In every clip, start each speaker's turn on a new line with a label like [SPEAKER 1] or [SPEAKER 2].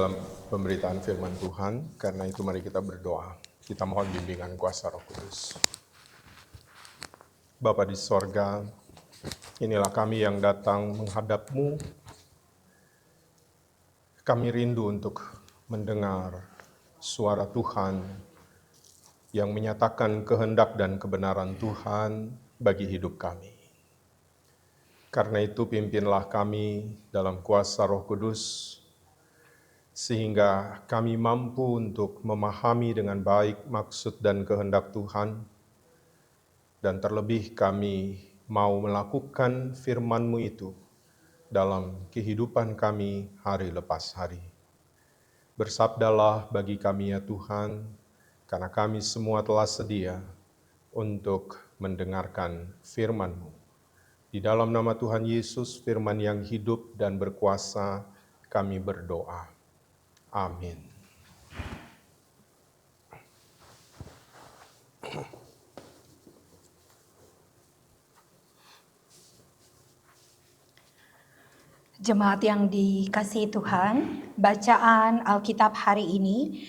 [SPEAKER 1] dalam pemberitaan firman Tuhan. Karena itu mari kita berdoa. Kita mohon bimbingan kuasa Roh Kudus. Bapa di sorga, inilah kami yang datang menghadap-Mu. Kami rindu untuk mendengar suara Tuhan yang menyatakan kehendak dan kebenaran Tuhan bagi hidup kami. Karena itu pimpinlah kami dalam kuasa Roh Kudus, sehingga kami mampu untuk memahami dengan baik maksud dan kehendak Tuhan, dan terlebih kami mau melakukan firman-Mu itu dalam kehidupan kami hari lepas hari. Bersabdalah bagi kami ya Tuhan, karena kami semua telah sedia untuk mendengarkan firman-Mu. Di dalam nama Tuhan Yesus, firman yang hidup dan berkuasa, kami berdoa. Amin.
[SPEAKER 2] Jemaat yang dikasihi Tuhan, bacaan Alkitab hari ini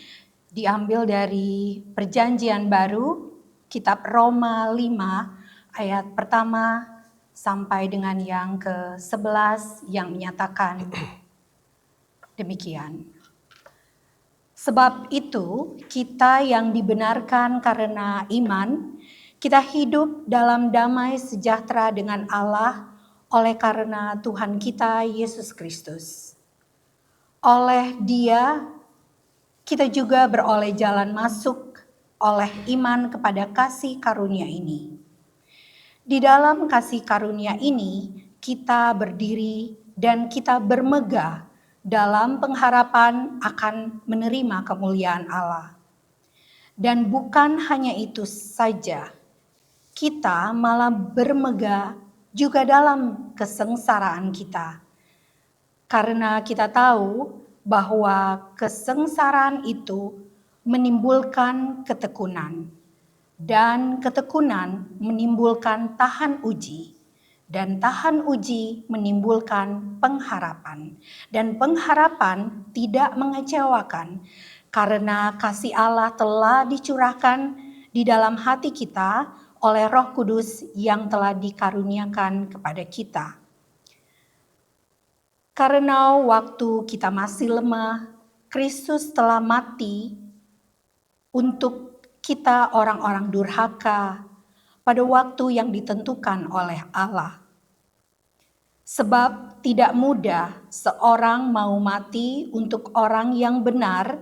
[SPEAKER 2] diambil dari Perjanjian Baru, kitab Roma 5, ayat pertama sampai dengan yang ke-11 yang menyatakan demikian. Sebab itu, kita yang dibenarkan karena iman, kita hidup dalam damai sejahtera dengan Allah oleh karena Tuhan kita Yesus Kristus. Oleh Dia, kita juga beroleh jalan masuk oleh iman kepada kasih karunia ini. Di dalam kasih karunia ini, kita berdiri dan kita bermegah dalam pengharapan akan menerima kemuliaan Allah. Dan bukan hanya itu saja, kita malah bermegah juga dalam kesengsaraan kita. Karena kita tahu bahwa kesengsaraan itu menimbulkan ketekunan, dan ketekunan menimbulkan tahan uji, dan tahan uji menimbulkan pengharapan, dan pengharapan tidak mengecewakan, karena kasih Allah telah dicurahkan di dalam hati kita oleh Roh Kudus yang telah dikaruniakan kepada kita. Karena waktu kita masih lemah, Kristus telah mati untuk kita orang-orang durhaka pada waktu yang ditentukan oleh Allah. Sebab tidak mudah seorang mau mati untuk orang yang benar,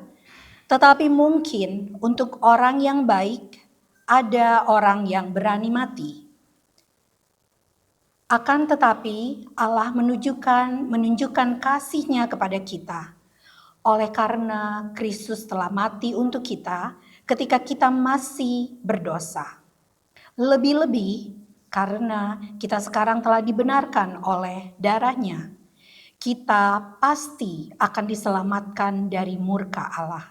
[SPEAKER 2] tetapi mungkin untuk orang yang baik ada orang yang berani mati. Akan tetapi Allah menunjukkan kasih-Nya kepada kita, oleh karena Kristus telah mati untuk kita ketika kita masih berdosa. Lebih-lebih karena kita sekarang telah dibenarkan oleh darah-Nya, kita pasti akan diselamatkan dari murka Allah.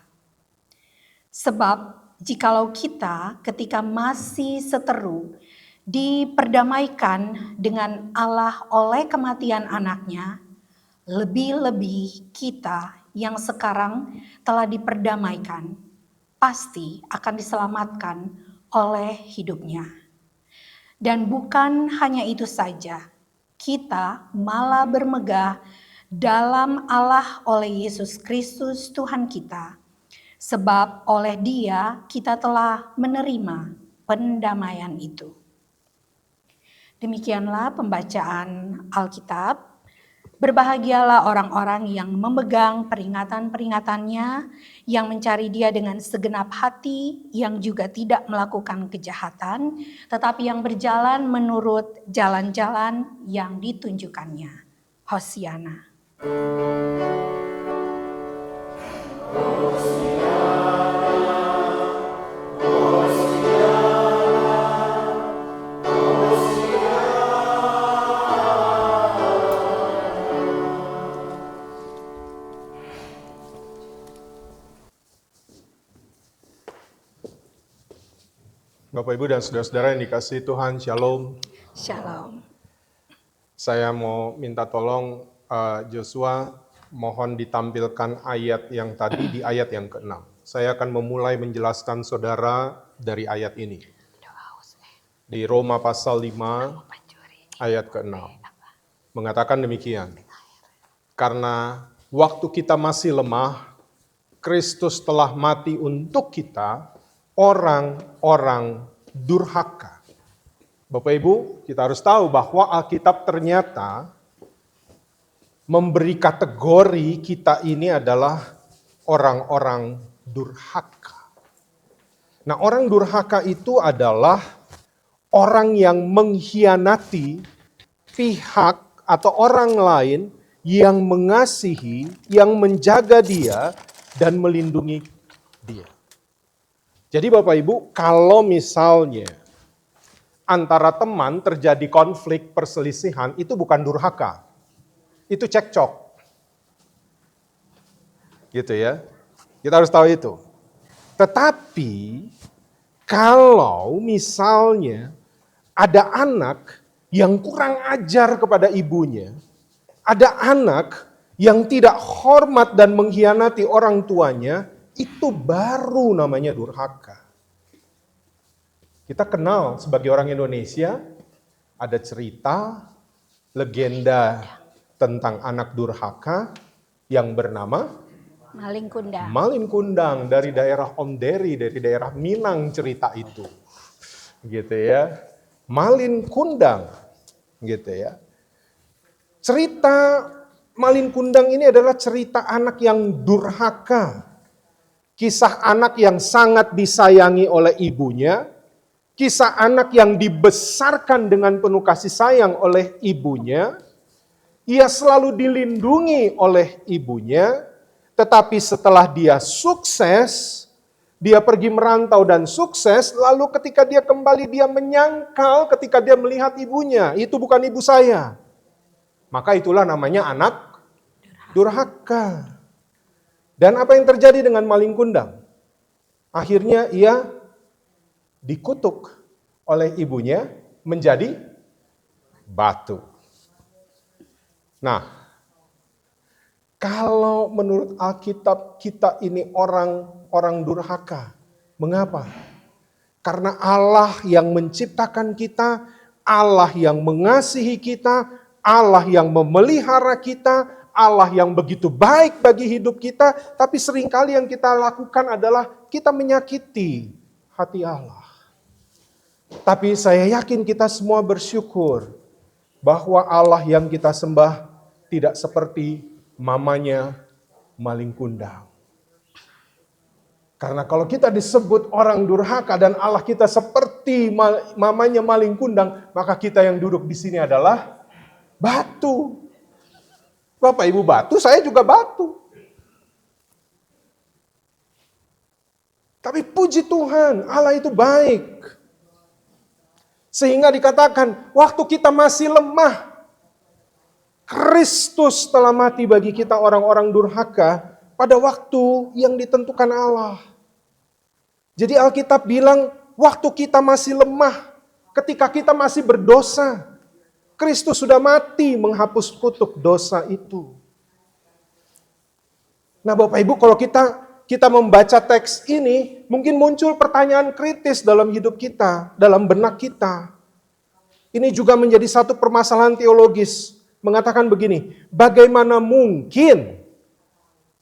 [SPEAKER 2] Sebab jikalau kita ketika masih seteru diperdamaikan dengan Allah oleh kematian anaknya, lebih-lebih kita yang sekarang telah diperdamaikan pasti akan diselamatkan oleh hidupnya. Dan bukan hanya itu saja, kita malah bermegah dalam Allah oleh Yesus Kristus Tuhan kita, sebab oleh Dia kita telah menerima pendamaian itu. Demikianlah pembacaan Alkitab. Berbahagialah orang-orang yang memegang peringatan-peringatannya, yang mencari Dia dengan segenap hati, yang juga tidak melakukan kejahatan, tetapi yang berjalan menurut jalan-jalan yang ditunjukkannya. Hosiana.
[SPEAKER 1] Bapak, Ibu, dan saudara-saudara yang dikasihi Tuhan, Shalom.
[SPEAKER 2] Shalom.
[SPEAKER 1] Saya mau minta tolong Joshua Mohon ditampilkan ayat yang tadi di ayat yang ke-6. Saya akan memulai menjelaskan saudara dari ayat ini. Di Roma pasal 5 ayat ke-6. Mengatakan demikian. Karena waktu kita masih lemah, Kristus telah mati untuk kita, orang-orang durhaka. Bapak Ibu, kita harus tahu bahwa Alkitab ternyata memberi kategori kita ini adalah orang-orang durhaka. Nah, orang durhaka itu adalah orang yang mengkhianati pihak atau orang lain yang mengasihi, yang menjaga dia dan melindungi dia. Jadi Bapak Ibu, kalau misalnya antara teman terjadi konflik perselisihan, itu bukan durhaka. Itu cekcok. Gitu ya. Kita harus tahu itu. Tetapi kalau misalnya ada anak yang kurang ajar kepada ibunya, ada anak yang tidak hormat dan mengkhianati orang tuanya, itu baru namanya durhaka. Kita kenal sebagai orang Indonesia, ada cerita, legenda tentang anak durhaka yang bernama
[SPEAKER 2] Maling Kundang.
[SPEAKER 1] Malin Kundang dari daerah Om Deri, dari daerah Minang cerita itu. Gitu ya. Malin Kundang. Gitu ya. Cerita Malin Kundang ini adalah cerita anak yang durhaka. Kisah anak yang sangat disayangi oleh ibunya. Kisah anak yang dibesarkan dengan penuh kasih sayang oleh ibunya. Ia selalu dilindungi oleh ibunya, tetapi setelah dia sukses, dia pergi merantau dan sukses, lalu ketika dia kembali dia menyangkal ketika dia melihat ibunya, itu bukan ibu saya. Maka itulah namanya anak durhaka. Dan apa yang terjadi dengan Malin Kundang? Akhirnya ia dikutuk oleh ibunya menjadi batu. Nah, kalau menurut Alkitab kita ini orang durhaka. Mengapa? Karena Allah yang menciptakan kita, Allah yang mengasihi kita, Allah yang memelihara kita, Allah yang begitu baik bagi hidup kita, tapi seringkali yang kita lakukan adalah kita menyakiti hati Allah. Tapi saya yakin kita semua bersyukur bahwa Allah yang kita sembah tidak seperti mamanya Malin Kundang. Karena kalau kita disebut orang durhaka dan Allah kita seperti mamanya Malin Kundang, maka kita yang duduk di sini adalah batu. Bapak Ibu batu, saya juga batu. Tapi puji Tuhan, Allah itu baik. Sehingga dikatakan, waktu kita masih lemah, Kristus telah mati bagi kita orang-orang durhaka pada waktu yang ditentukan Allah. Jadi Alkitab bilang, waktu kita masih lemah, ketika kita masih berdosa, Kristus sudah mati menghapus kutuk dosa itu. Nah Bapak Ibu, kalau kita membaca teks ini, mungkin muncul pertanyaan kritis dalam hidup kita, dalam benak kita. Ini juga menjadi satu permasalahan teologis. Mengatakan begini, bagaimana mungkin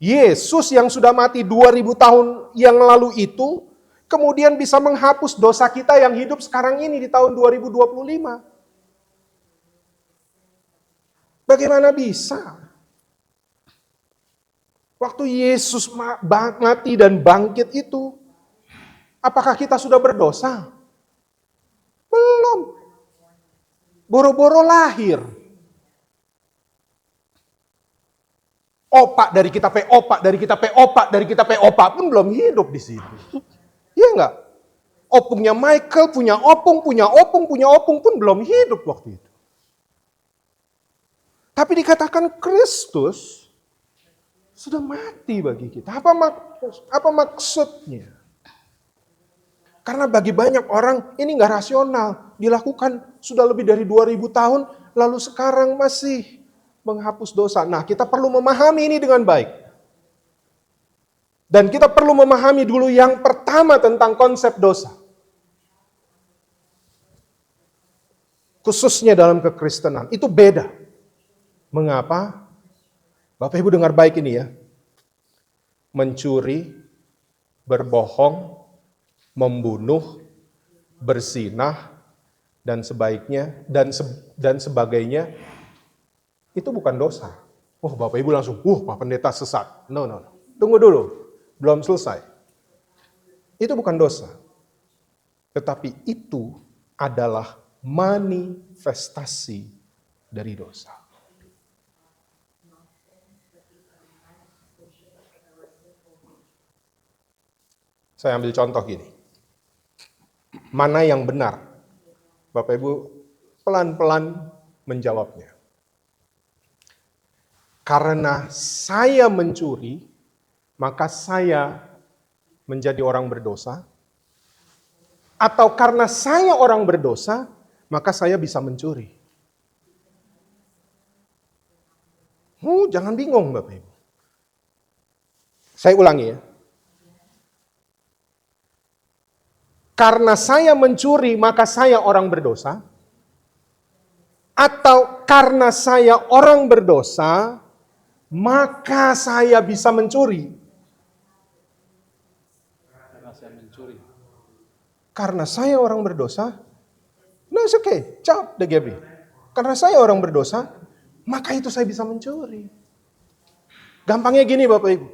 [SPEAKER 1] Yesus yang sudah mati 2000 tahun yang lalu itu, kemudian bisa menghapus dosa kita yang hidup sekarang ini di tahun 2025? Bagaimana bisa? Waktu Yesus mati dan bangkit itu, apakah kita sudah berdosa? Belum. Boro-boro lahir. Opak dari kita opak dari kita opak dari kita opak pun belum hidup di situ. Iya enggak? Opungnya Michael punya opung pun belum hidup waktu itu. Tapi dikatakan Kristus sudah mati bagi kita. Apa maksudnya? Karena bagi banyak orang ini enggak rasional. Dilakukan sudah lebih dari 2000 tahun lalu sekarang masih menghapus dosa. Nah, kita perlu memahami ini dengan baik. Dan kita perlu memahami dulu yang pertama tentang konsep dosa. Khususnya dalam kekristenan, itu beda. Mengapa? Bapak Ibu dengar baik ini ya. Mencuri, berbohong, membunuh, berzinah, dan sebagainya, itu bukan dosa. Oh, Bapak Ibu langsung, Pak Pendeta sesat. No. Tunggu dulu, belum selesai. Itu bukan dosa. Tetapi itu adalah manifestasi dari dosa. Saya ambil contoh gini. Mana yang benar? Bapak Ibu pelan-pelan menjawabnya. Karena saya mencuri, maka saya menjadi orang berdosa. Atau karena saya orang berdosa, maka saya bisa mencuri. Jangan bingung Bapak Ibu. Saya ulangi ya. Karena saya mencuri, maka saya orang berdosa. Atau karena saya orang berdosa, maka saya bisa mencuri.
[SPEAKER 3] Karena saya mencuri.
[SPEAKER 1] Karena saya orang berdosa, no it's okay, jawab deh Gaby. Karena saya orang berdosa, maka itu saya bisa mencuri. Gampangnya gini Bapak Ibu.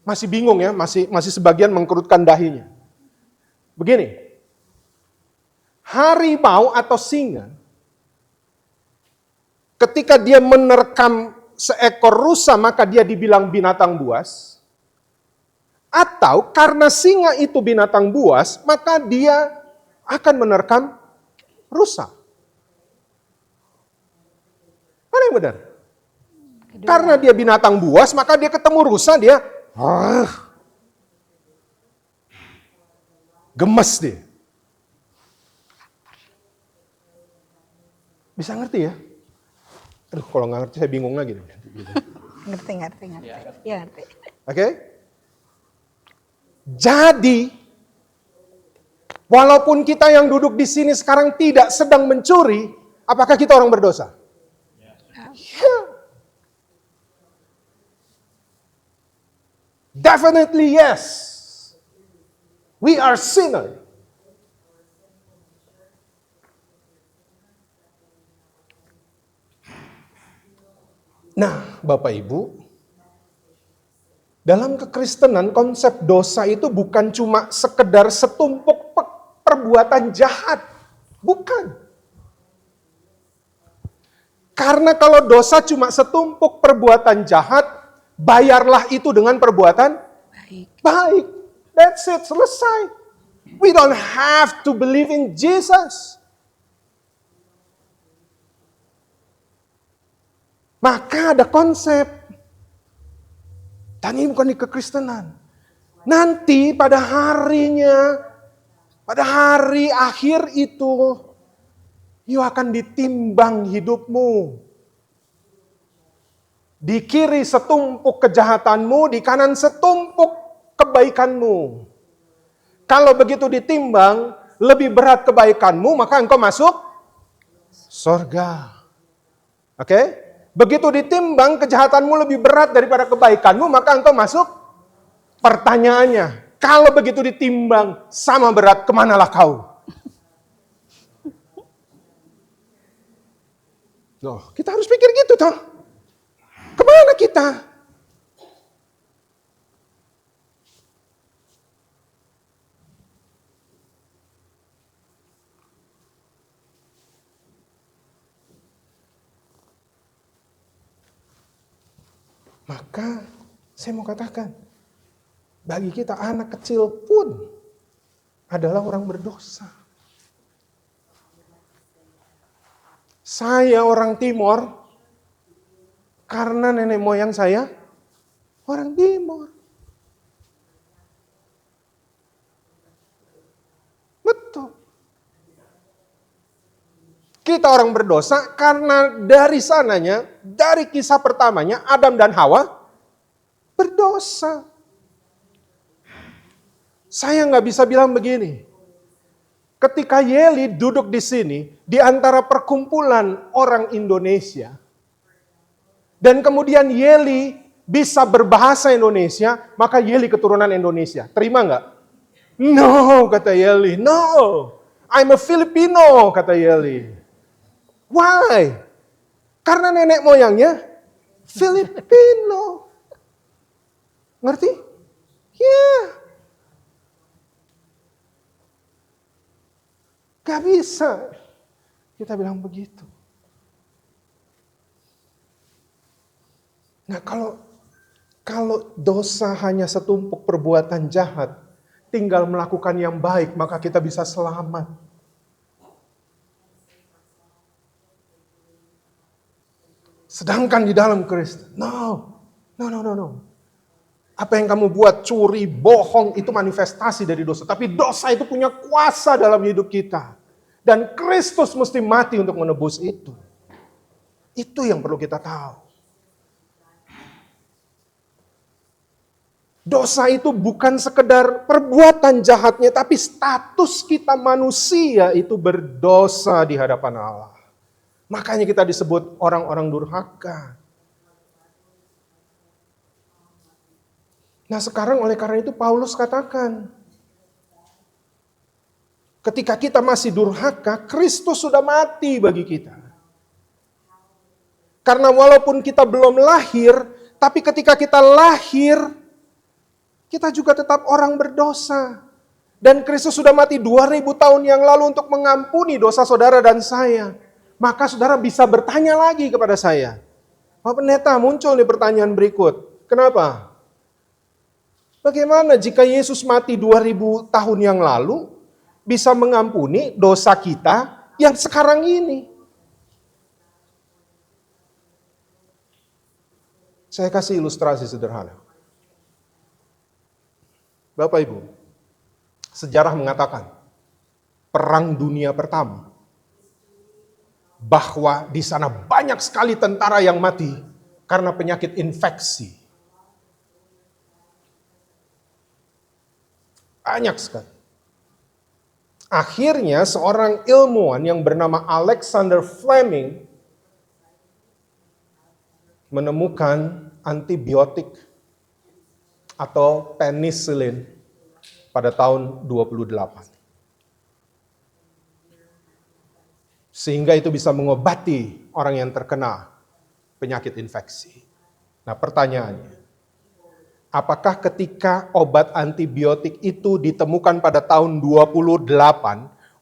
[SPEAKER 1] Masih bingung ya, masih sebagian mengkerutkan dahinya. Begini, harimau atau singa, ketika dia menerkam seekor rusa, maka dia dibilang binatang buas. Atau karena singa itu binatang buas, maka dia akan menerkam rusa. Mana yang benar? Karena dia binatang buas, maka dia ketemu rusa, dia gemes dia. Bisa ngerti ya? Aduh, kalau nggak ngerti saya bingung lagi.
[SPEAKER 2] Ngerti. Ya, ngerti.
[SPEAKER 1] Oke? Jadi, walaupun kita yang duduk di sini sekarang tidak sedang mencuri, apakah kita orang berdosa? Ya. Definitely yes. We are sinner. Nah, Bapak Ibu, dalam kekristenan konsep dosa itu bukan cuma sekedar setumpuk perbuatan jahat. Bukan. Karena kalau dosa cuma setumpuk perbuatan jahat, bayarlah itu dengan perbuatan baik. That's it, selesai. We don't have to believe in Jesus. Maka ada konsep. Dan ini bukan di kekristenan. Nanti pada harinya, pada hari akhir itu, you akan ditimbang hidupmu. Di kiri setumpuk kejahatanmu, di kanan setumpuk kebaikanmu. Kalau begitu ditimbang, lebih berat kebaikanmu, maka engkau masuk surga. Oke? Begitu ditimbang, kejahatanmu lebih berat daripada kebaikanmu, maka engkau masuk. Pertanyaannya, kalau begitu ditimbang, sama berat, kemanalah kau? Loh, kita harus pikir gitu toh. Kemana kita? Maka saya mau katakan, bagi kita anak kecil pun adalah orang berdosa. Saya orang Timor karena nenek moyang saya orang Timor. Betul. Kita orang berdosa karena dari sananya, dari kisah pertamanya, Adam dan Hawa berdosa. Saya nggak bisa bilang begini. Ketika Yeli duduk di sini, di antara perkumpulan orang Indonesia, dan kemudian Yeli bisa berbahasa Indonesia, maka Yeli keturunan Indonesia. Terima nggak? No, kata Yeli. No, I'm a Filipino, kata Yeli. Why? Karena nenek moyangnya Filipino. Ngerti? Yeah. Gak bisa kita bilang begitu. Nah, kalau dosa hanya setumpuk perbuatan jahat, tinggal melakukan yang baik, maka kita bisa selamat. Sedangkan di dalam Kristus, no. Apa yang kamu buat, curi, bohong, itu manifestasi dari dosa. Tapi dosa itu punya kuasa dalam hidup kita. Dan Kristus mesti mati untuk menebus itu. Itu yang perlu kita tahu. Dosa itu bukan sekedar perbuatan jahatnya, tapi status kita manusia itu berdosa di hadapan Allah. Makanya kita disebut orang-orang durhaka. Nah sekarang oleh karena itu Paulus katakan, ketika kita masih durhaka, Kristus sudah mati bagi kita. Karena walaupun kita belum lahir, tapi ketika kita lahir, kita juga tetap orang berdosa. Dan Kristus sudah mati 2000 tahun yang lalu untuk mengampuni dosa saudara dan saya. Maka saudara bisa bertanya lagi kepada saya. Pak Pendeta, muncul nih pertanyaan berikut. Kenapa? Bagaimana jika Yesus mati 2000 tahun yang lalu bisa mengampuni dosa kita yang sekarang ini? Saya kasih ilustrasi sederhana. Bapak Ibu, sejarah mengatakan Perang Dunia Pertama, bahwa di sana banyak sekali tentara yang mati karena penyakit infeksi. Banyak sekali. Akhirnya seorang ilmuwan yang bernama Alexander Fleming menemukan antibiotik atau penicillin pada tahun 28. Sehingga itu bisa mengobati orang yang terkena penyakit infeksi. Nah pertanyaannya, apakah ketika obat antibiotik itu ditemukan pada tahun 28,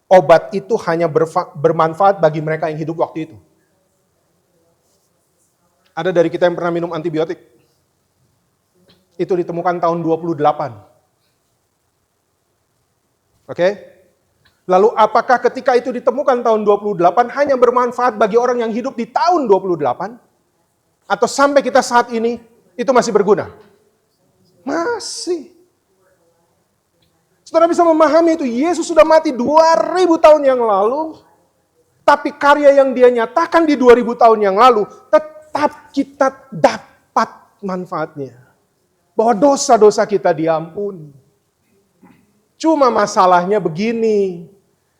[SPEAKER 1] obat itu hanya bermanfaat bagi mereka yang hidup waktu itu? Ada dari kita yang pernah minum antibiotik? Itu ditemukan tahun 28. Oke? Lalu apakah ketika itu ditemukan tahun 28 hanya bermanfaat bagi orang yang hidup di tahun 28? Atau sampai kita saat ini itu masih berguna? Masih. Saudara bisa memahami itu, Yesus sudah mati 2000 tahun yang lalu, tapi karya yang dia nyatakan di 2000 tahun yang lalu, tetap kita dapat manfaatnya. Bahwa dosa-dosa kita diampuni. Cuma masalahnya begini,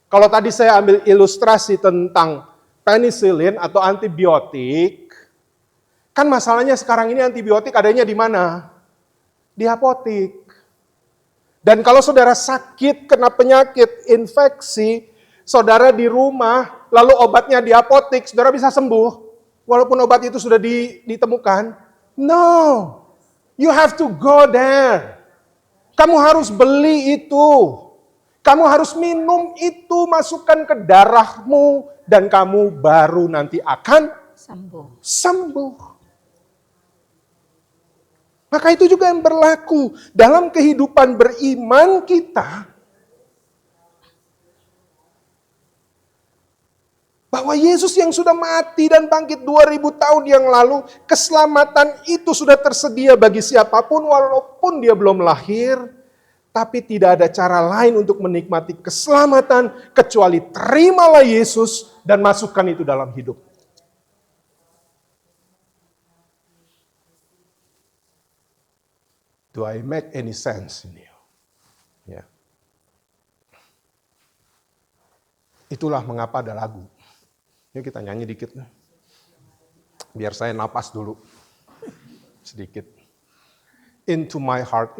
[SPEAKER 1] kalau tadi saya ambil ilustrasi tentang penicillin atau antibiotik, kan masalahnya sekarang ini antibiotik adanya di mana? Di apotik. Dan kalau saudara sakit, kena penyakit, infeksi, saudara di rumah, lalu obatnya di apotik, saudara bisa sembuh, walaupun obat itu sudah ditemukan? No, you have to go there. Kamu harus beli itu. Kamu harus minum itu, masukkan ke darahmu, dan kamu baru nanti akan sembuh. Maka itu juga yang berlaku dalam kehidupan beriman kita. Bahwa Yesus yang sudah mati dan bangkit 2000 tahun yang lalu, keselamatan itu sudah tersedia bagi siapapun walaupun dia belum lahir. Tapi tidak ada cara lain untuk menikmati keselamatan kecuali terimalah Yesus dan masukkan itu dalam hidup. Do I make any sense in you? Ya. Itulah mengapa ada lagu. Yuk kita nyanyi dikit. Biar saya napas dulu. Sedikit. Into my heart,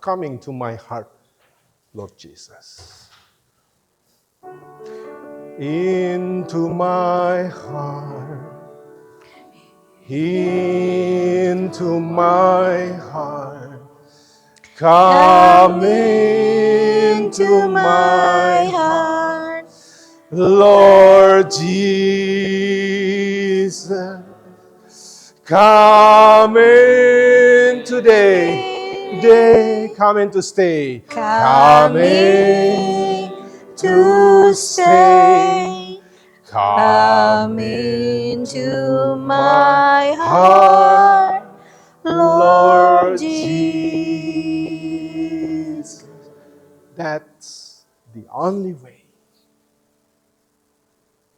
[SPEAKER 1] coming to my heart, Lord Jesus. Into my heart, into my heart, come into my heart, Lord Jesus. Come in today, come in to stay. Come in to stay. Come into my heart, Lord Jesus. That's the only way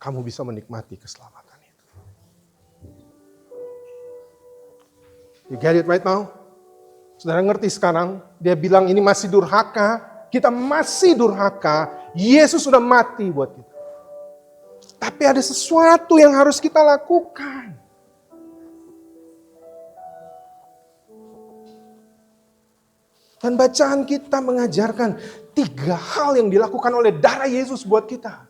[SPEAKER 1] kamu bisa menikmati keselamatan. You get it right now? Saudara ngerti sekarang? Dia bilang ini masih durhaka. Kita masih durhaka. Yesus sudah mati buat kita. Tapi ada sesuatu yang harus kita lakukan. Dan bacaan kita mengajarkan 3 hal yang dilakukan oleh darah Yesus buat kita.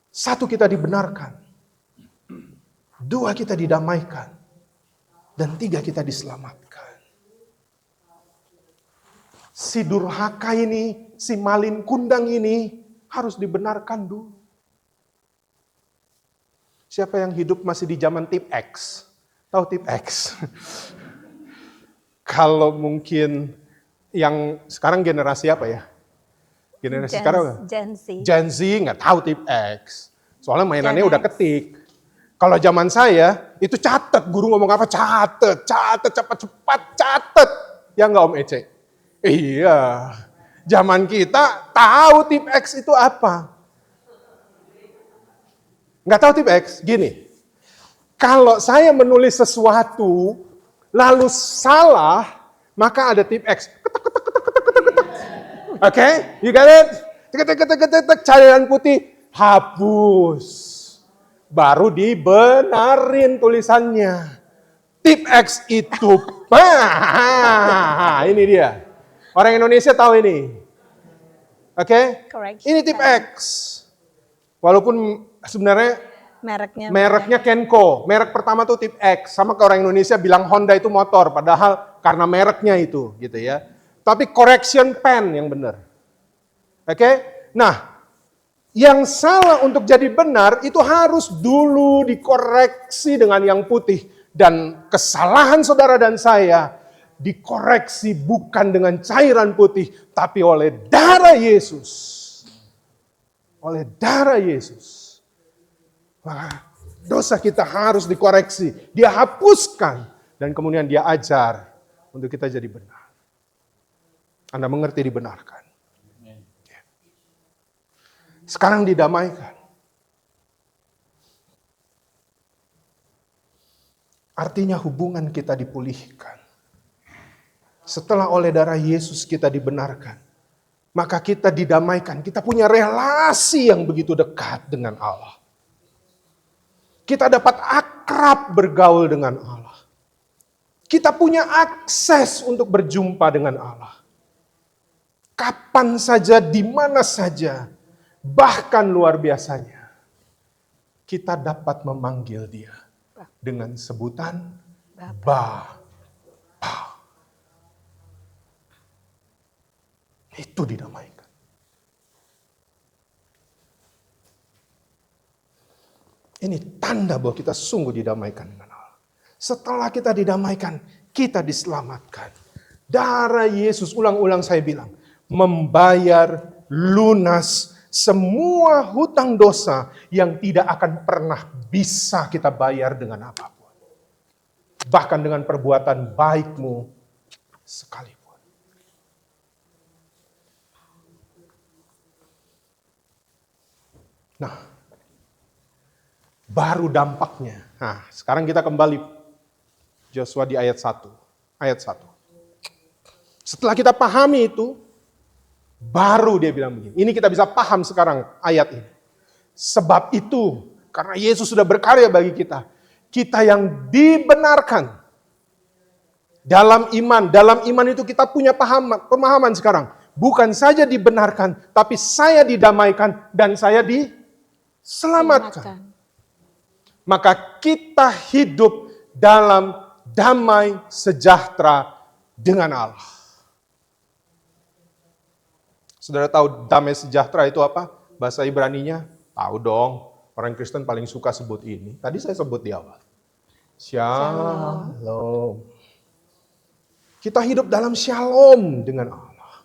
[SPEAKER 1] 1, kita dibenarkan. 2, kita didamaikan. Dan 3, kita diselamatkan. Si durhaka ini, si malin kundang ini harus dibenarkan dulu. Siapa yang hidup masih di zaman tip X? Tahu tip X? Kalau mungkin yang sekarang generasi apa ya? Generasi sekarang
[SPEAKER 4] Gen Z.
[SPEAKER 1] Gen Z nggak tahu tip X. Soalnya mainannya udah ketik. Kalau zaman saya, itu catet. Guru ngomong apa? Catet, cepat-cepat, catet. Ya nggak Om Ece? Iya. Zaman kita tahu tip X itu apa. Nggak tahu tip X? Gini. Kalau saya menulis sesuatu, lalu salah, maka ada tip X. Oke? You got it? Cairan putih, hapus. Baru dibenarin tulisannya. Tip X itu, ini dia. Orang Indonesia tahu ini. Oke?
[SPEAKER 4] Correct.
[SPEAKER 1] Ini tip X. Walaupun sebenarnya mereknya Kenko. Merek pertama tuh tip X. Sama ke orang Indonesia bilang Honda itu motor. Padahal karena mereknya itu. Gitu ya. Tapi correction pen yang benar. Oke? Nah. Yang salah untuk jadi benar itu harus dulu dikoreksi dengan yang putih. Dan kesalahan saudara dan saya dikoreksi bukan dengan cairan putih, tapi oleh darah Yesus. Oleh darah Yesus. Maka dosa kita harus dikoreksi. Dia hapuskan. Dan kemudian dia ajar untuk kita jadi benar. Anda mengerti dibenarkan. Sekarang didamaikan. Artinya hubungan kita dipulihkan. Setelah oleh darah Yesus kita dibenarkan. Maka kita didamaikan. Kita punya relasi yang begitu dekat dengan Allah. Kita dapat akrab bergaul dengan Allah. Kita punya akses untuk berjumpa dengan Allah. Kapan saja, di mana saja. Bahkan luar biasanya, kita dapat memanggil dia dengan sebutan Bapa. Itu didamaikan. Ini tanda bahwa kita sungguh didamaikan dengan Allah. Setelah kita didamaikan, kita diselamatkan. Darah Yesus, ulang-ulang saya bilang, membayar lunas semua hutang dosa yang tidak akan pernah bisa kita bayar dengan apapun. Bahkan dengan perbuatan baikmu sekalipun. Nah, baru dampaknya. Nah, sekarang kita kembali Yosua di ayat 1. Ayat 1. Setelah kita pahami itu, baru dia bilang begini. Ini kita bisa paham sekarang ayat ini. Sebab itu, karena Yesus sudah berkarya bagi kita, kita yang dibenarkan dalam iman itu kita punya pemahaman sekarang. Bukan saja dibenarkan, tapi saya didamaikan dan saya diselamatkan. Maka kita hidup dalam damai sejahtera dengan Allah. Saudara tahu damai sejahtera itu apa? Bahasa Ibraninya? Tahu dong. Orang Kristen paling suka sebut ini. Tadi saya sebut di awal. Shalom. Kita hidup dalam shalom dengan Allah.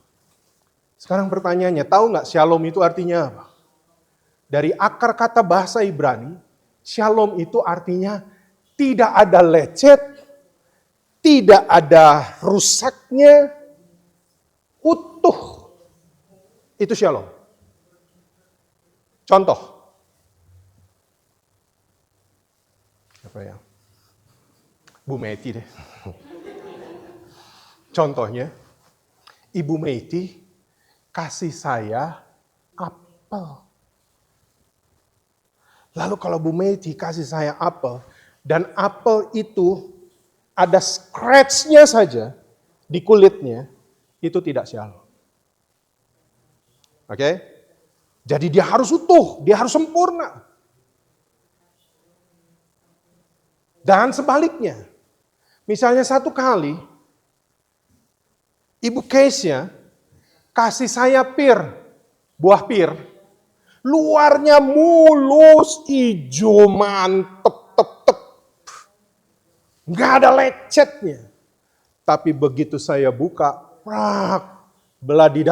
[SPEAKER 1] Sekarang pertanyaannya, tahu nggak shalom itu artinya apa? Dari akar kata bahasa Ibrani, shalom itu artinya tidak ada lecet, tidak ada rusaknya, utuh. Itu shalom. Contoh. Apa ya? Bu Meti deh. Contohnya, Ibu Meti kasih saya apel. Lalu kalau Bu Meti kasih saya apel, dan apel itu ada scratch-nya saja di kulitnya, itu tidak shalom. Oke? Jadi dia harus utuh, dia harus sempurna. Dan sebaliknya, misalnya satu kali, Ibu Keisha kasih saya buah pir. Luarnya mulus, hijau, mantep, nggak ada lecetnya. Tapi begitu saya buka, belah di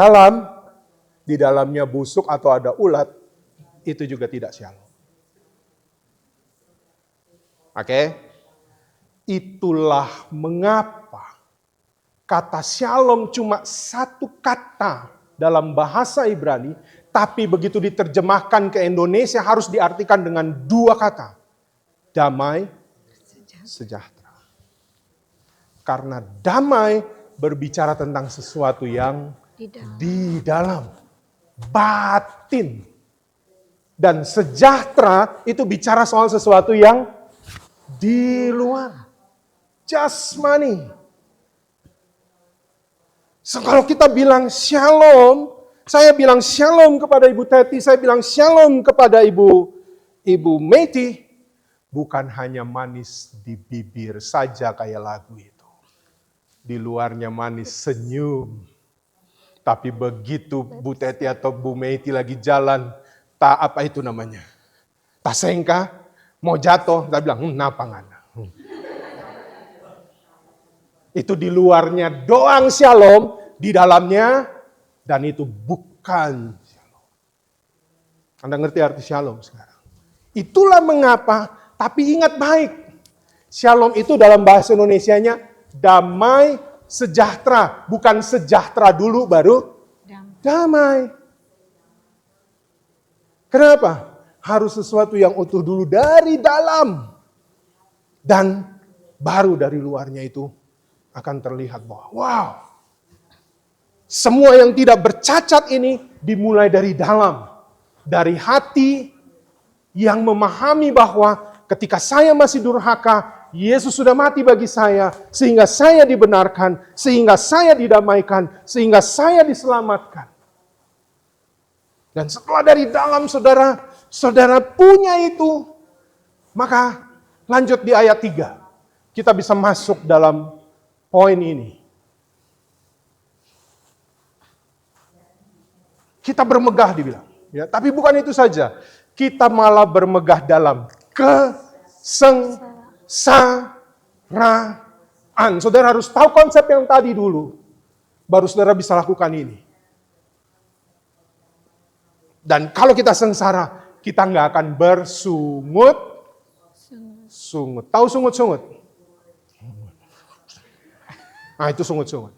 [SPEAKER 1] dalamnya busuk atau ada ulat, itu juga tidak shalom. Oke? Itulah mengapa kata shalom cuma satu kata dalam bahasa Ibrani, tapi begitu diterjemahkan ke Indonesia harus diartikan dengan dua kata. Damai, sejahtera. Karena damai berbicara tentang sesuatu yang di dalam batin. Dan sejahtera itu bicara soal sesuatu yang di luar. Jasmani. So, kalau kita bilang shalom, saya bilang shalom kepada Ibu Teti, saya bilang shalom kepada Ibu Meti, bukan hanya manis di bibir saja kayak lagu itu. Di luarnya manis senyum. Tapi begitu Bu Teti atau Bu Meti lagi jalan, apa itu namanya? Tasengka, mau jatuh, saya bilang, napa ngana. Itu di luarnya doang shalom, di dalamnya, dan itu bukan shalom. Anda ngerti arti shalom sekarang? Itulah mengapa, tapi ingat baik, shalom itu dalam bahasa Indonesianya damai sejahtera, bukan sejahtera dulu baru damai. Kenapa? Harus sesuatu yang utuh dulu dari dalam, dan baru dari luarnya itu akan terlihat bahwa wow, semua yang tidak bercacat ini dimulai dari dalam, dari hati yang memahami bahwa ketika saya masih durhaka, Yesus sudah mati bagi saya, sehingga saya dibenarkan, sehingga saya didamaikan, sehingga saya diselamatkan. Dan setelah dari dalam saudara punya itu, maka lanjut di ayat 3. Kita bisa masuk dalam poin ini. Kita bermegah dibilang. Ya, tapi bukan itu saja. Kita malah bermegah dalam kesengsaraan. Saudara harus tahu konsep yang tadi dulu. Baru saudara bisa lakukan ini. Dan kalau kita sengsara, kita nggak akan bersungut-sungut. Tahu sungut-sungut? Nah, itu sungut-sungut.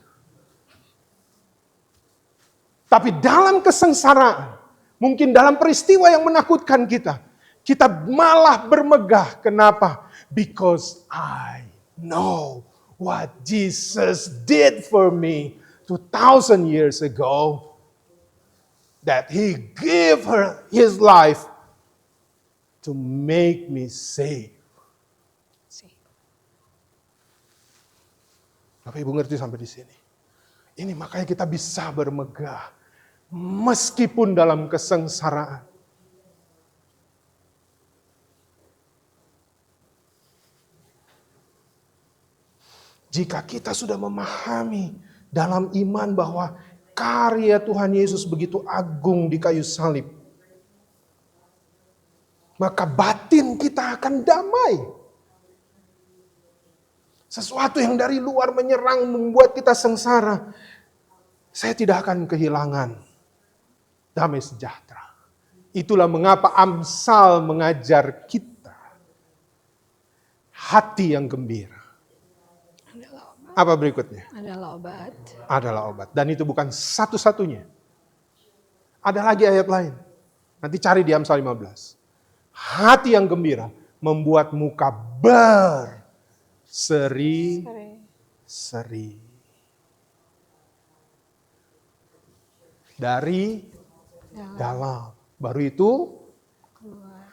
[SPEAKER 1] Tapi dalam kesengsaraan, Mungkin dalam peristiwa yang menakutkan kita, kita malah bermegah. Kenapa? Because I know what Jesus did for me 2,000 years ago. That He gave His life to make me safe. Bapak Ibu ngerti sampai di sini? Ini makanya kita bisa bermegah meskipun dalam kesengsaraan. Jika kita sudah memahami dalam iman bahwa karya Tuhan Yesus begitu agung di kayu salib, maka batin kita akan damai. Sesuatu yang dari luar menyerang membuat kita sengsara, saya tidak akan kehilangan damai sejahtera. Itulah mengapa Amsal mengajar kita hati yang gembira. Apa berikutnya?
[SPEAKER 2] Adalah obat.
[SPEAKER 1] Adalah obat. Dan itu bukan satu-satunya. Ada lagi ayat lain. Nanti cari di Amsal 15. Hati yang gembira membuat muka berseri-seri. Dari dalam. Baru itu keluar.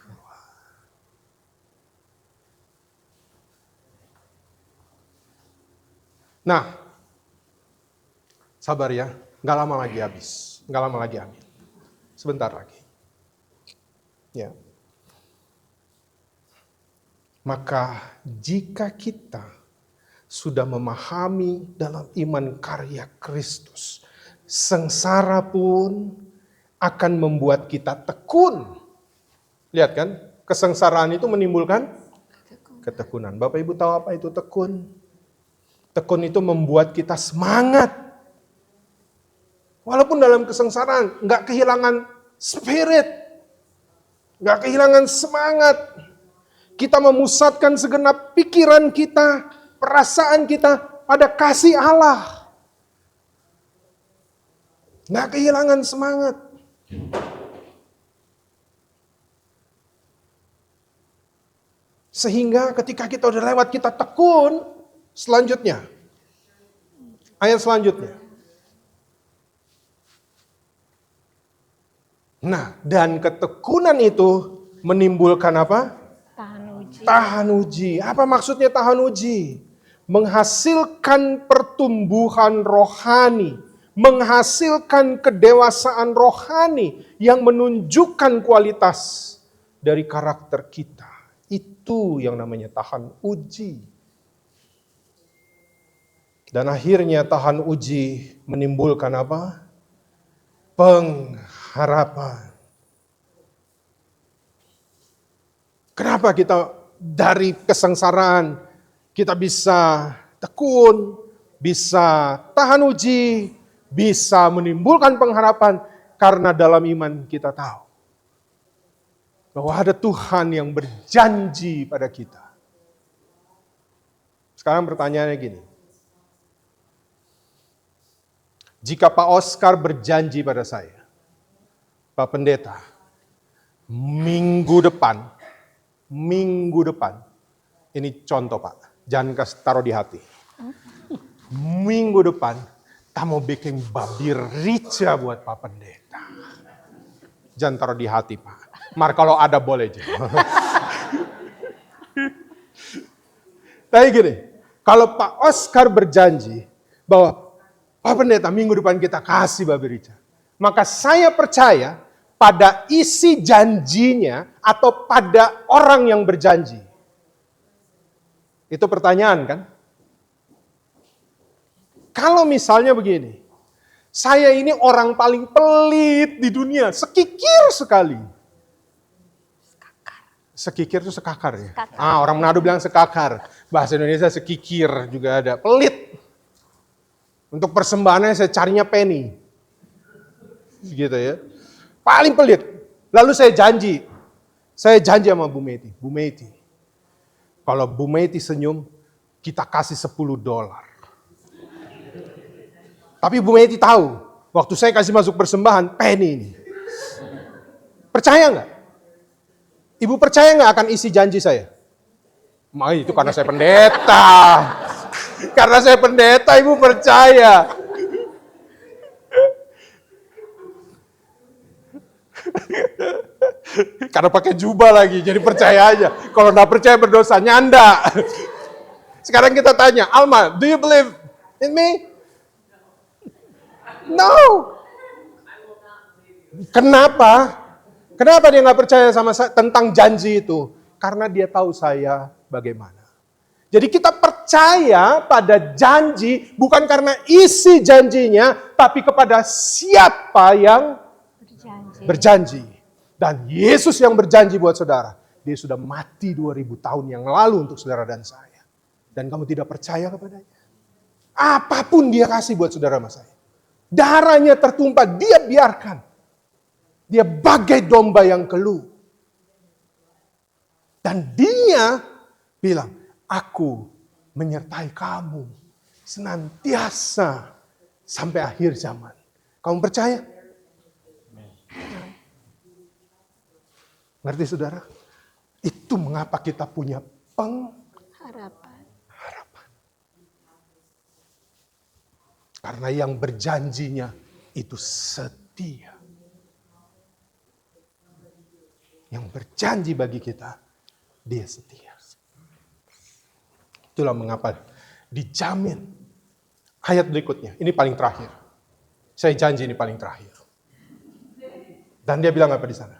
[SPEAKER 1] Nah, sabar ya, nggak lama lagi habis, nggak lama lagi habis, sebentar lagi. Ya. Maka jika kita sudah memahami dalam iman karya Kristus, sengsara pun akan membuat kita tekun. Lihat kan, kesengsaraan itu menimbulkan ketekunan. Bapak Ibu tahu apa itu tekun? Tekun itu membuat kita semangat. Walaupun dalam kesengsaraan, nggak kehilangan spirit, nggak kehilangan semangat. Kita memusatkan segenap pikiran kita, perasaan kita pada kasih Allah. Nggak kehilangan semangat. Sehingga ketika kita udah lewat, kita tekun. Selanjutnya, ayat selanjutnya. Nah, dan ketekunan itu menimbulkan apa? Tahan uji. Apa maksudnya tahan uji? Menghasilkan pertumbuhan rohani, menghasilkan kedewasaan rohani yang menunjukkan kualitas dari karakter kita. Itu yang namanya tahan uji. Dan akhirnya tahan uji menimbulkan apa? Pengharapan. Kenapa kita dari kesengsaraan kita bisa tekun, bisa tahan uji, bisa menimbulkan pengharapan? Karena dalam iman kita tahu bahwa ada Tuhan yang berjanji pada kita. Sekarang pertanyaannya gini. Jika Pak Oscar berjanji pada saya, Pak Pendeta, minggu depan, ini contoh Pak, jangan kasih taruh di hati. Minggu depan, kita mau bikin babi rica buat Pak Pendeta. Jangan taruh di hati Pak. Mar kalau ada boleh aja. Tapi gini, kalau Pak Oscar berjanji bahwa Pak Pendeta, minggu depan kita kasih babi rica. Maka saya percaya pada isi janjinya atau pada orang yang berjanji. Itu pertanyaan kan? Kalau misalnya begini, saya ini orang paling pelit di dunia, sekikir sekali. Sekikir itu sekakar ya? Sekakar. Orang Manado bilang sekakar. Bahasa Indonesia sekikir juga ada, pelit. Untuk persembahannya saya carinya penny. Gitu ya. Paling pelit. Lalu saya janji sama Bu Meti. Bu Meti, kalau Bu Meti senyum, kita kasih $10. Tapi Bu Meti tahu, waktu saya kasih masuk persembahan, penny ini. Percaya nggak? Ibu percaya nggak akan isi janji saya? Itu karena saya pendeta. Karena saya pendeta, ibu percaya. Karena pakai jubah lagi, jadi percaya aja. Kalau nggak percaya berdosa, nyanda. Sekarang kita tanya, Alma, do you believe in me? No. Kenapa? Kenapa dia nggak percaya sama saya tentang janji itu? Karena dia tahu saya bagaimana. Jadi kita percaya pada janji bukan karena isi janjinya, tapi kepada siapa yang berjanji. Dan Yesus yang berjanji buat saudara. Dia sudah mati 2000 tahun yang lalu untuk saudara dan saya. Dan kamu tidak percaya kepadanya. Apapun dia kasih buat saudara sama saya. Darahnya tertumpah, dia biarkan. Dia bagai domba yang keluh. Dan dia bilang, aku menyertai kamu senantiasa sampai akhir zaman. Kamu percaya? Ngerti saudara? Itu mengapa kita punya pengharapan. Karena yang berjanjinya itu setia. Yang berjanji bagi kita, dia setia. Itulah mengapa dijamin. Ayat berikutnya, ini paling terakhir. Saya janji ini paling terakhir. Dan dia bilang apa di sana?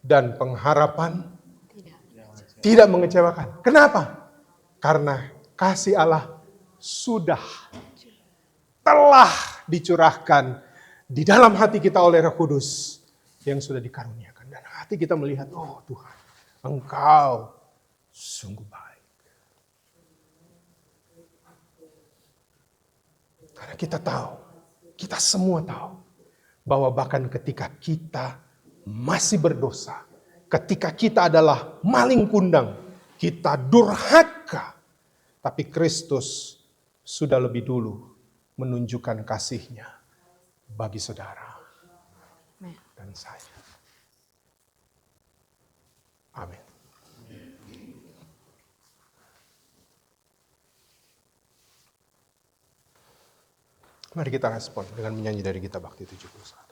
[SPEAKER 1] Dan pengharapan tidak mengecewakan. Kenapa? Karena kasih Allah telah dicurahkan di dalam hati kita oleh Roh Kudus yang sudah dikaruniakan. Dan hati kita melihat, oh Tuhan, Engkau sungguh baik. Karena kita tahu, kita semua tahu, bahwa bahkan ketika kita masih berdosa, ketika kita adalah maling kundang, kita durhaka, tapi Kristus sudah lebih dulu menunjukkan kasih-Nya bagi saudara dan saya. Amin. Mari kita respon dengan menyanyi dari Gita Bakti 71.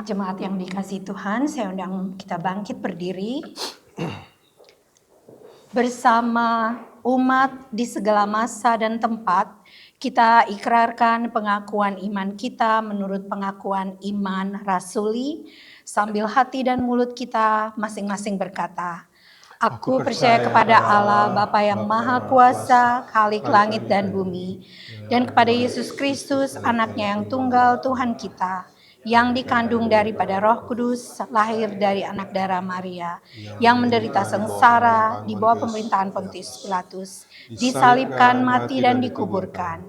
[SPEAKER 2] Jemaat yang dikasihi Tuhan, saya undang kita bangkit berdiri. Bersama umat di segala masa dan tempat, kita ikrarkan pengakuan iman kita menurut pengakuan iman rasuli, sambil hati dan mulut kita masing-masing berkata, Aku percaya kepada Allah, Bapa yang Maha Kuasa, Khalik langit dan bumi, dan kepada Yesus Kristus, anaknya yang tunggal Tuhan kita, yang dikandung daripada Roh Kudus, lahir dari anak darah Maria, yang menderita sengsara di bawah pemerintahan Pontius Pilatus, disalibkan, mati dan dikuburkan,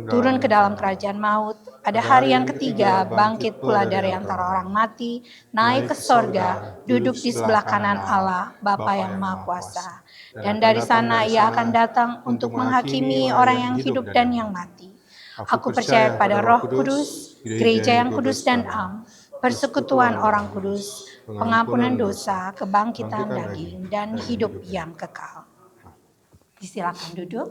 [SPEAKER 2] turun ke dalam kerajaan maut, pada hari yang ketiga bangkit pula dari antara orang mati, naik ke sorga, duduk di sebelah kanan Allah, Bapa yang Maha Kuasa. Dan dari sana ia akan datang untuk menghakimi orang yang hidup dan yang mati. Aku percaya pada Roh Kudus, gereja yang kudus dan am, persekutuan orang kudus, pengampunan dosa, kebangkitan daging, dan hidup yang kekal. Silakan duduk.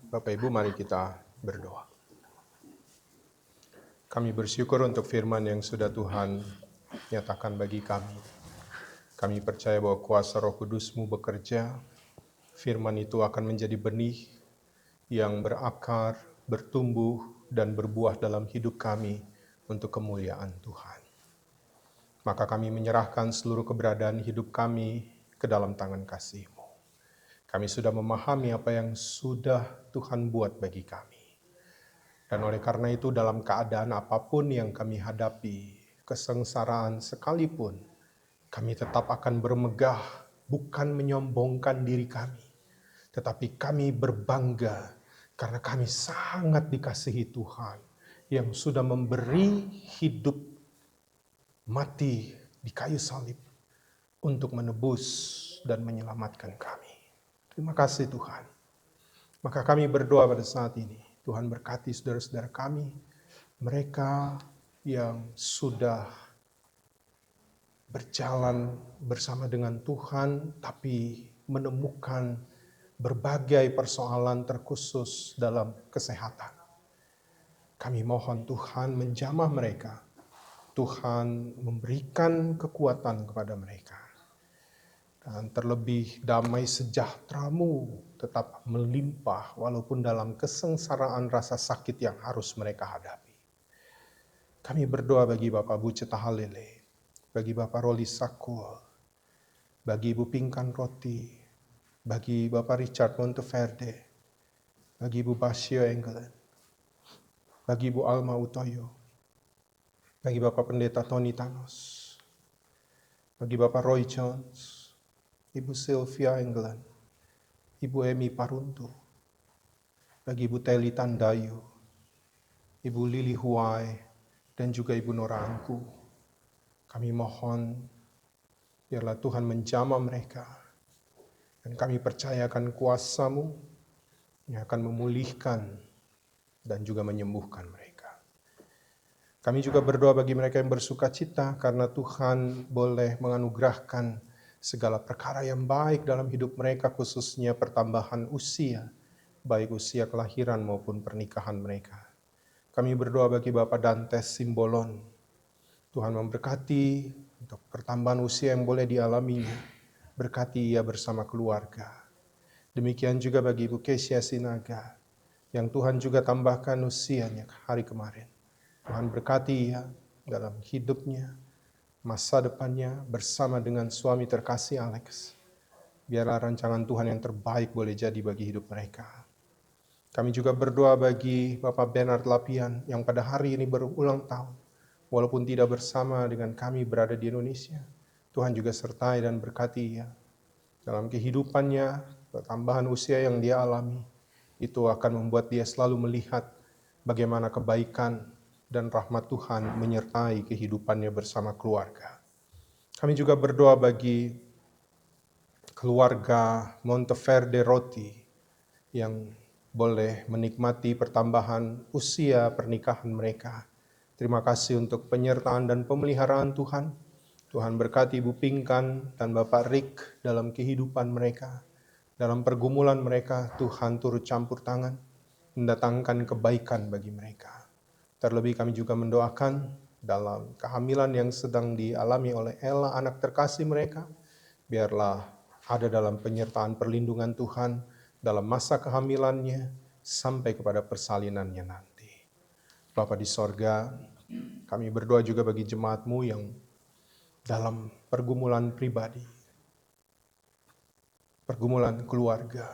[SPEAKER 1] Bapak Ibu, mari kita berdoa. Kami bersyukur untuk firman yang sudah Tuhan nyatakan bagi kami. Kami percaya bahwa kuasa Roh Kudus-Mu bekerja. Firman itu akan menjadi benih yang berakar, bertumbuh, dan berbuah dalam hidup kami untuk kemuliaan Tuhan. Maka kami menyerahkan seluruh keberadaan hidup kami ke dalam tangan kasih-Mu. Kami sudah memahami apa yang sudah Tuhan buat bagi kami. Dan oleh karena itu dalam keadaan apapun yang kami hadapi, kesengsaraan sekalipun, kami tetap akan bermegah, bukan menyombongkan diri kami. Tetapi kami berbangga karena kami sangat dikasihi Tuhan yang sudah memberi hidup mati di kayu salib untuk menebus dan menyelamatkan kami. Terima kasih Tuhan. Maka kami berdoa pada saat ini, Tuhan berkati saudara-saudara kami, mereka yang sudah berjalan bersama dengan Tuhan, tapi menemukan berbagai persoalan terkhusus dalam kesehatan. Kami mohon Tuhan menjamah mereka, Tuhan memberikan kekuatan kepada mereka. Dan terlebih damai sejahtera-Mu tetap melimpah walaupun dalam kesengsaraan rasa sakit yang harus mereka hadapi. Kami berdoa bagi Bapak Buceta Halele, bagi Bapak Roli Sakul, bagi Ibu Pinkan Roti, bagi Bapak Richard Monteverde, bagi Ibu Basio Engelen, bagi Ibu Alma Utoyo, bagi Bapak Pendeta Tony Thanos, bagi Bapak Roy Jones, Ibu Sylvia England, Ibu Emi Paruntu, bagi Ibu Teli Tandayu, Ibu Lili Huai, dan juga Ibu Nora Angku. Kami mohon, biarlah Tuhan menjamah mereka, dan kami percayakan kuasa-Mu yang akan memulihkan dan juga menyembuhkan mereka. Kami juga berdoa bagi mereka yang bersuka cita, karena Tuhan boleh menganugerahkan segala perkara yang baik dalam hidup mereka, khususnya pertambahan usia, baik usia kelahiran maupun pernikahan mereka. Kami berdoa bagi Bapak Dantes Simbolon, Tuhan memberkati untuk pertambahan usia yang boleh dialaminya, berkati ia bersama keluarga. Demikian juga bagi Ibu Kesia Sinaga, yang Tuhan juga tambahkan usianya hari kemarin. Tuhan berkati ia dalam hidupnya, masa depannya bersama dengan suami terkasih Alex. Biarlah rancangan Tuhan yang terbaik boleh jadi bagi hidup mereka. Kami juga berdoa bagi Bapak Bernard Lapian yang pada hari ini berulang tahun. Walaupun tidak bersama dengan kami berada di Indonesia, Tuhan juga sertai dan berkati ia. Dalam kehidupannya, pertambahan usia yang dia alami, itu akan membuat dia selalu melihat bagaimana kebaikan dan rahmat Tuhan menyertai kehidupannya bersama keluarga. Kami juga berdoa bagi keluarga Monteverde Roti yang boleh menikmati pertambahan usia pernikahan mereka. Terima kasih untuk penyertaan dan pemeliharaan Tuhan. Tuhan berkati Ibu Pinkan dan Bapak Rick dalam kehidupan mereka. Dalam pergumulan mereka, Tuhan turut campur tangan, mendatangkan kebaikan bagi mereka. Terlebih kami juga mendoakan dalam kehamilan yang sedang dialami oleh Ella, anak terkasih mereka. Biarlah ada dalam penyertaan perlindungan Tuhan dalam masa kehamilannya sampai kepada persalinannya nanti. Bapa di sorga, kami berdoa juga bagi jemaat-Mu yang dalam pergumulan pribadi, pergumulan keluarga,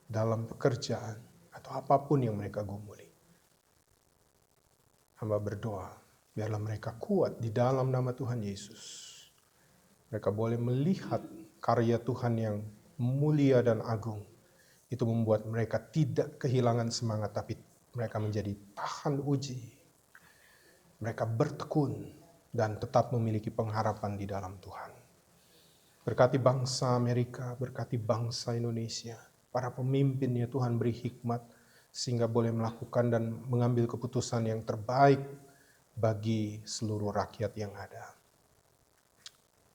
[SPEAKER 1] dalam pekerjaan, atau apapun yang mereka gumuli. Hamba berdoa, biarlah mereka kuat di dalam nama Tuhan Yesus. Mereka boleh melihat karya Tuhan yang mulia dan agung. Itu membuat mereka tidak kehilangan semangat, tapi mereka menjadi tahan uji. Mereka bertekun dan tetap memiliki pengharapan di dalam Tuhan. Berkati bangsa Amerika, berkati bangsa Indonesia. Para pemimpinnya Tuhan beri hikmat sehingga boleh melakukan dan mengambil keputusan yang terbaik bagi seluruh rakyat yang ada.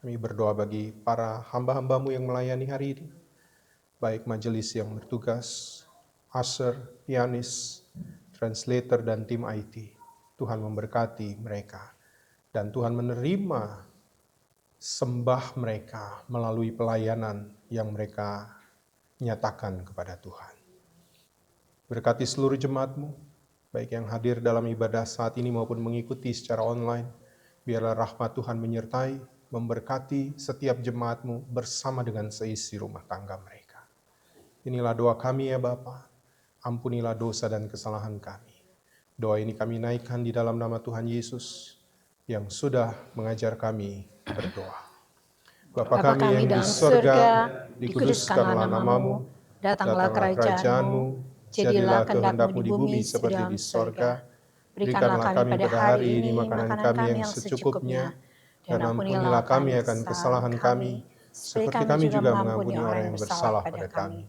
[SPEAKER 1] Kami berdoa bagi para hamba-hamba-Mu yang melayani hari ini, baik majelis yang bertugas, usher, pianis, translator, dan tim IT. Tuhan memberkati mereka, dan Tuhan menerima sembah mereka melalui pelayanan yang mereka nyatakan kepada Tuhan. Berkati seluruh jemaat-Mu, baik yang hadir dalam ibadah saat ini maupun mengikuti secara online. Biarlah rahmat Tuhan menyertai, memberkati setiap jemaat-Mu bersama dengan seisi rumah tangga mereka. Inilah doa kami ya Bapa, ampunilah dosa dan kesalahan kami. Doa ini kami naikkan di dalam nama Tuhan Yesus yang sudah mengajar kami berdoa. Bapa kami yang di sorga, dikuduskanlah nama-Mu, datanglah kerajaan-Mu, jadilah kehendak-Mu di bumi seperti di sorga. Berikanlah kami pada hari ini makanan kami yang secukupnya, dan ampunilah kami akan kesalahan kami, seperti kami juga mengampuni orang yang bersalah pada kami.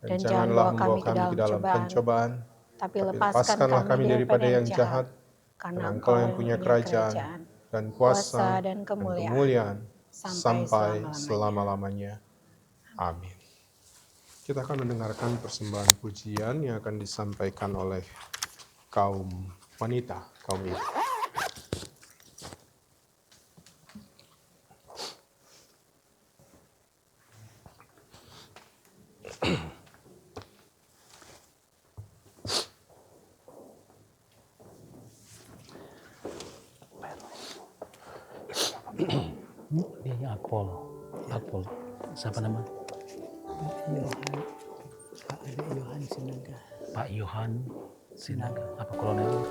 [SPEAKER 1] Dan janganlah membawa kami ke dalam pencobaan, tapi lepaskanlah kami daripada yang jahat, karena Engkau yang punya kerajaan, dan kuasa, dan kemuliaan, sampai selama-lamanya. Amin. Kita akan mendengarkan persembahan pujian yang akan disampaikan oleh kaum wanita, kaum ibu.
[SPEAKER 3] Dia Akpol. Akpol. Siapa nama?
[SPEAKER 4] Yohan Sinaga.
[SPEAKER 3] Pak Yohan Sinaga. Apa kolonel?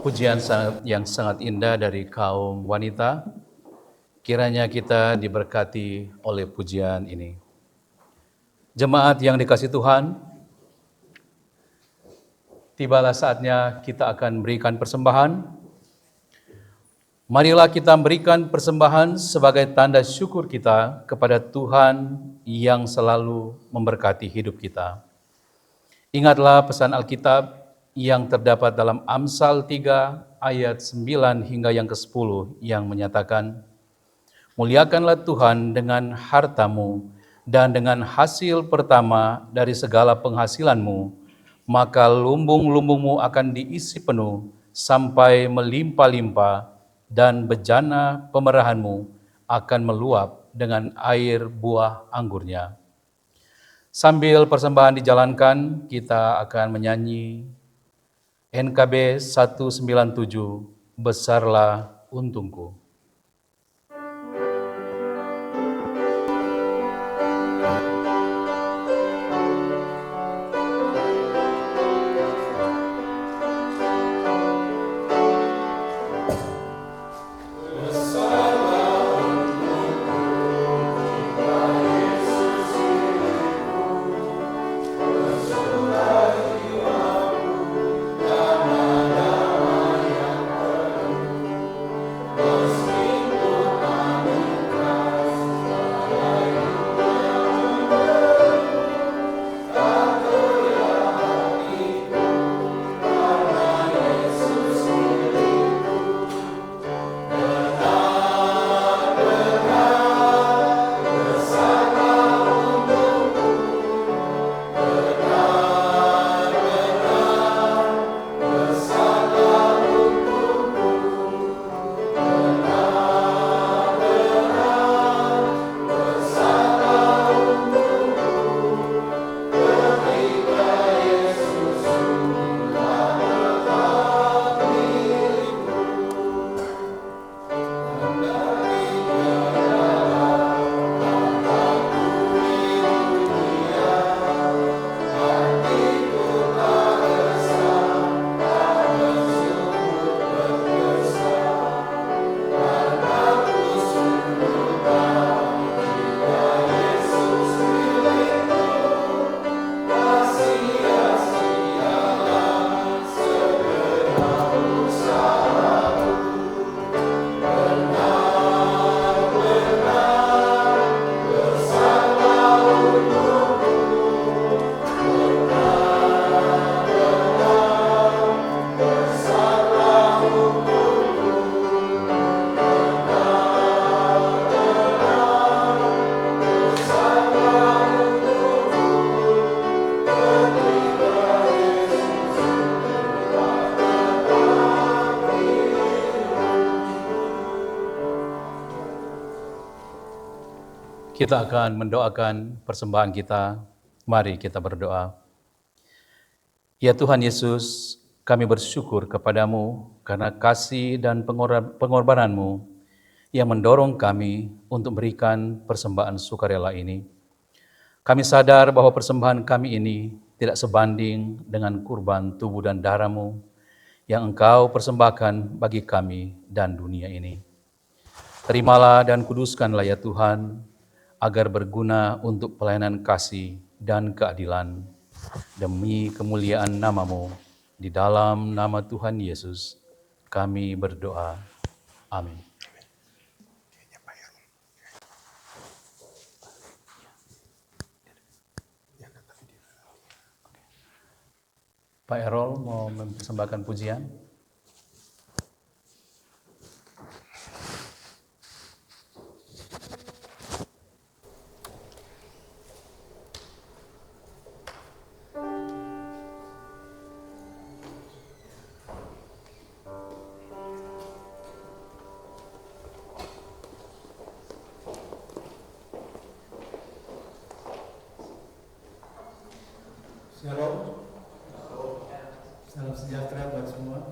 [SPEAKER 3] Pujian yang sangat indah dari kaum wanita. Kiranya kita diberkati oleh pujian ini. Jemaat yang dikasihi Tuhan, tibalah saatnya kita akan berikan persembahan. Marilah kita berikan persembahan sebagai tanda syukur kita kepada Tuhan yang selalu memberkati hidup kita. Ingatlah pesan Alkitab yang terdapat dalam Amsal 3 ayat 9 hingga yang ke-10 yang menyatakan, muliakanlah Tuhan dengan hartamu dan dengan hasil pertama dari segala penghasilanmu, maka lumbung-lumbungmu akan diisi penuh sampai melimpah-limpah dan bejana pemerahanmu akan meluap dengan air buah anggurnya. Sambil persembahan dijalankan, kita akan menyanyi NKB 197, Besarlah Untungku. Kita akan mendoakan persembahan kita. Mari kita berdoa. Ya Tuhan Yesus, kami bersyukur kepadamu karena kasih dan pengorbananmu yang mendorong kami untuk berikan persembahan sukarela ini. Kami sadar bahwa persembahan kami ini tidak sebanding dengan kurban tubuh dan darah-Mu yang Engkau persembahkan bagi kami dan dunia ini. Terimalah dan kuduskanlah ya Tuhan, agar berguna untuk pelayanan kasih dan keadilan. Demi kemuliaan nama-Mu, di dalam nama Tuhan Yesus, kami berdoa. Amin. Pak Erol mau mempersembahkan pujian.
[SPEAKER 5] Shalom. Salam sejahtera buat semua.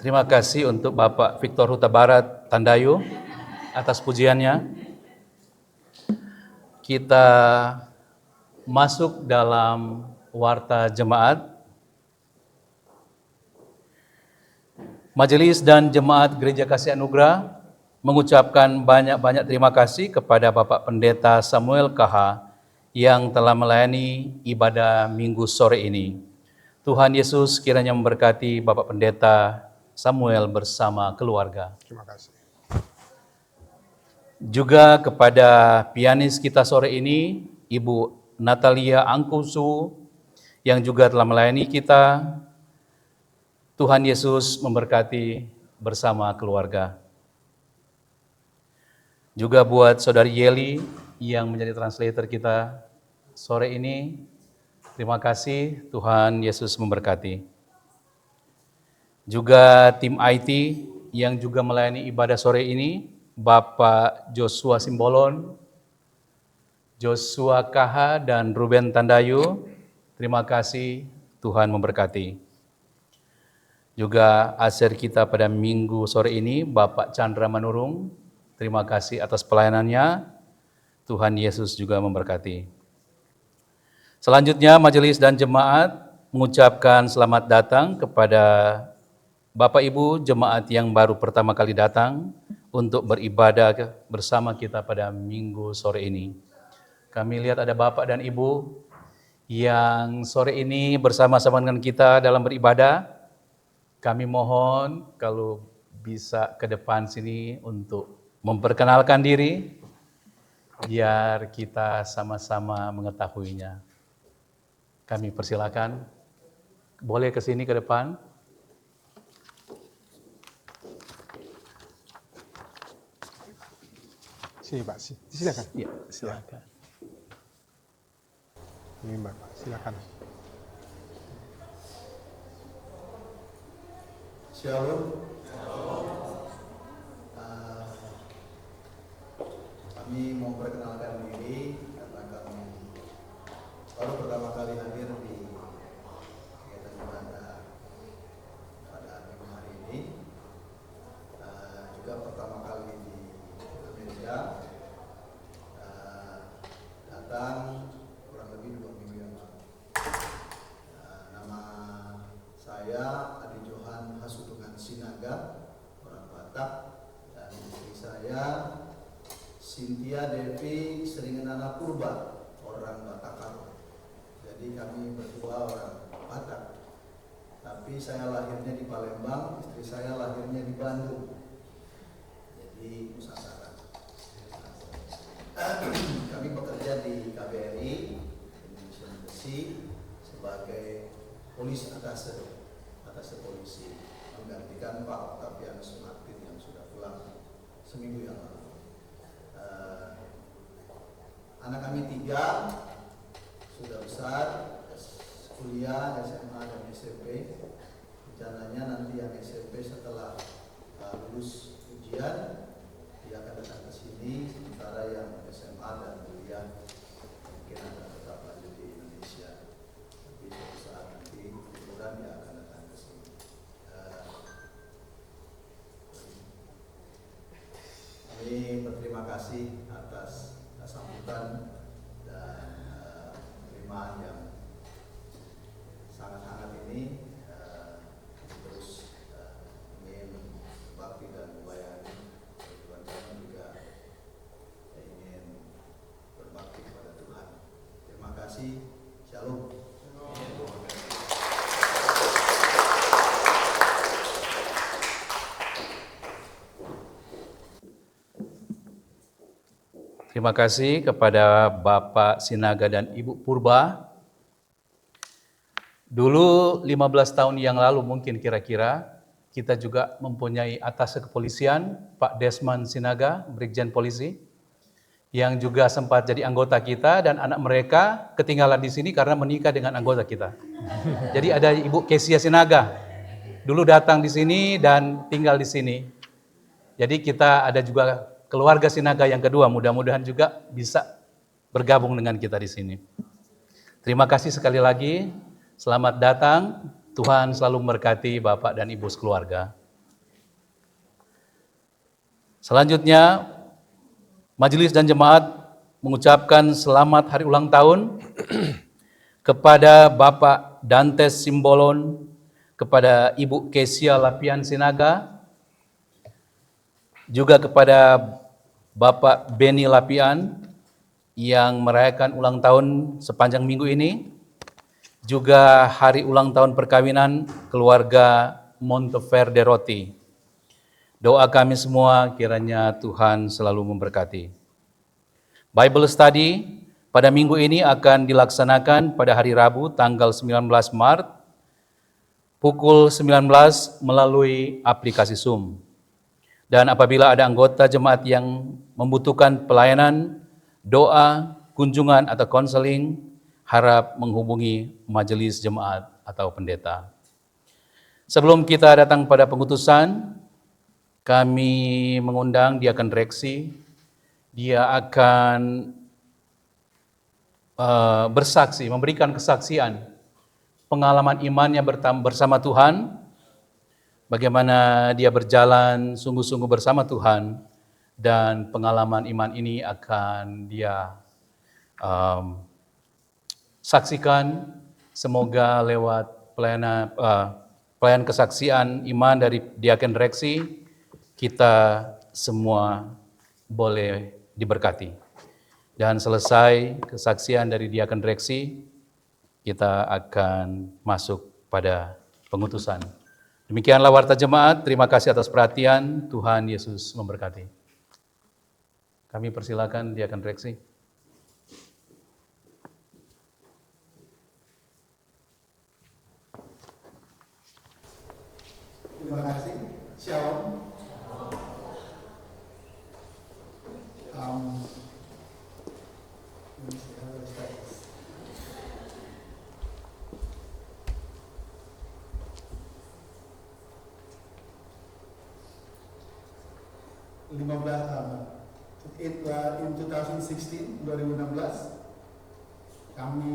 [SPEAKER 3] Terima kasih untuk Bapak Victor Huta Barat Tandayu atas pujiannya. Kita masuk dalam warta jemaat. Majelis dan Jemaat Gereja Kasih Anugerah mengucapkan banyak-banyak terima kasih kepada Bapak Pendeta Samuel KH yang telah melayani ibadah Minggu sore ini. Tuhan Yesus kiranya memberkati Bapak Pendeta Samuel bersama keluarga.
[SPEAKER 1] Terima kasih.
[SPEAKER 3] Juga kepada pianis kita sore ini, Ibu Natalia Angkusu, yang juga telah melayani kita. Tuhan Yesus memberkati bersama keluarga. Juga buat Saudari Yeli yang menjadi translator kita sore ini, terima kasih, Tuhan Yesus memberkati. Juga tim IT yang juga melayani ibadah sore ini, Bapak Joshua Simbolon, Joshua Kaha dan Ruben Tandayu, terima kasih, Tuhan memberkati. Juga aser kita pada minggu sore ini, Bapak Chandra Manurung, terima kasih atas pelayanannya, Tuhan Yesus juga memberkati. Selanjutnya majelis dan jemaat mengucapkan selamat datang kepada Bapak Ibu jemaat yang baru pertama kali datang untuk beribadah bersama kita pada minggu sore ini. Kami lihat ada Bapak dan Ibu yang sore ini bersama-sama dengan kita dalam beribadah. Kami mohon kalau bisa ke depan sini untuk memperkenalkan diri, biar kita sama-sama mengetahuinya. Kami persilakan, boleh ke sini ke depan.
[SPEAKER 1] Sini Pak, silakan.
[SPEAKER 3] Ya, silakan.
[SPEAKER 1] Ini Bapak, silakan.
[SPEAKER 6] Shalom. Kami mau perkenalkan diri karena kami baru pertama kali hadir di kegiatan ibadah pada minggu hari ini. Juga pertama kali di Amerika. Datang kurang lebih 2 minggu yang lalu. Nama saya Adi Johan Hasutungan Sinaga, orang Batak, dan istri saya Cynthia Devi Seringenana Purba, orang Batakaro. Jadi kami berdua orang Batak. Tapi saya lahirnya di Palembang, istri saya lahirnya di Bandung. Jadi Nusantara. Kami bekerja di KBRI Indonesia Embassy sebagai polisi atase polisi, menggantikan Pak Octavianus Martin yang sudah pulang seminggu yang lalu. Anak kami 3 sudah besar, kuliah, SMA dan SMP. Rencananya nanti yang SMP setelah lulus ujian dia akan datang ke sini, sementara yang SMA dan kuliah mungkin akan tetap lanjut di Indonesia. Tapi suatu saat nanti liburan dia akan datang ke sini. Kami berterima kasih atas sambutan dan penerimaan yang sangat hangat ini. Terus ingin bakti dan melayani Tuhan, kami juga ingin berbakti kepada Tuhan. Terima kasih. Shalom.
[SPEAKER 3] Terima kasih kepada Bapak Sinaga dan Ibu Purba. Dulu 15 tahun yang lalu mungkin kira-kira kita juga mempunyai atase kepolisian Pak Desmond Sinaga, Brigjen Polisi, yang juga sempat jadi anggota kita dan anak mereka ketinggalan di sini karena menikah dengan anggota kita. Jadi ada Ibu Kesia Sinaga, dulu datang di sini dan tinggal di sini. Jadi kita ada juga keluarga Sinaga yang kedua, mudah-mudahan juga bisa bergabung dengan kita di sini. Terima kasih sekali lagi, selamat datang, Tuhan selalu memberkati Bapak dan Ibu sekeluarga. Selanjutnya, majelis dan jemaat mengucapkan selamat hari ulang tahun kepada Bapak Dantes Simbolon, kepada Ibu Kesia Lapian Sinaga, juga kepada Bapak Beni Lapian yang merayakan ulang tahun sepanjang minggu ini, juga hari ulang tahun perkawinan keluarga Monteverde Roti. Doa kami semua kiranya Tuhan selalu memberkati. Bible study pada minggu ini akan dilaksanakan pada hari Rabu tanggal 19 Maret pukul 19 melalui aplikasi Zoom. Dan apabila ada anggota jemaat yang membutuhkan pelayanan, doa, kunjungan atau konseling, harap menghubungi majelis jemaat atau pendeta. Sebelum kita datang pada pengutusan, kami mengundang diaken direksi. Dia akan bersaksi, memberikan kesaksian pengalaman imannya bersama Tuhan, bagaimana dia berjalan sungguh-sungguh bersama Tuhan, dan pengalaman iman ini akan dia saksikan. Semoga lewat pelayan kesaksian iman dari Diaken Reksi, kita semua boleh diberkati. Dan selesai kesaksian dari Diaken Reksi, kita akan masuk pada pengutusan. Demikianlah warta jemaat, terima kasih atas perhatian, Tuhan Yesus memberkati. Kami persilakan Diaken Reksi.
[SPEAKER 5] Terima kasih. Shalom. 2016 kami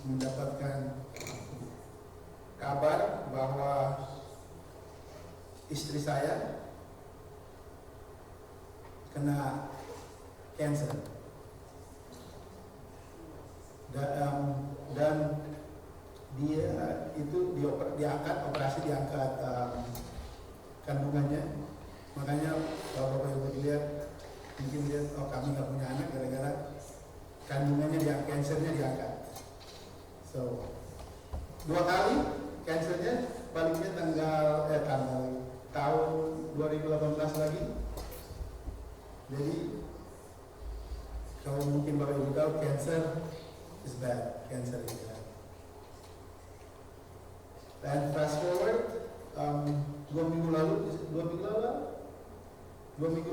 [SPEAKER 5] mendapatkan kabar bahwa istri saya kena cancer dan dia itu operasi diangkat kandungannya. Makanya kalau Bapak Ibu lihat, mungkin lihat, oh kami nggak punya anak gara-gara kandungannya cancernya diangkat. So 2 kali cancernya baliknya tahun 2018 lagi. Jadi kalau mungkin Bapak Ibu tahu, cancer is bad, cancer is bad. Dan fast forward 2 minggu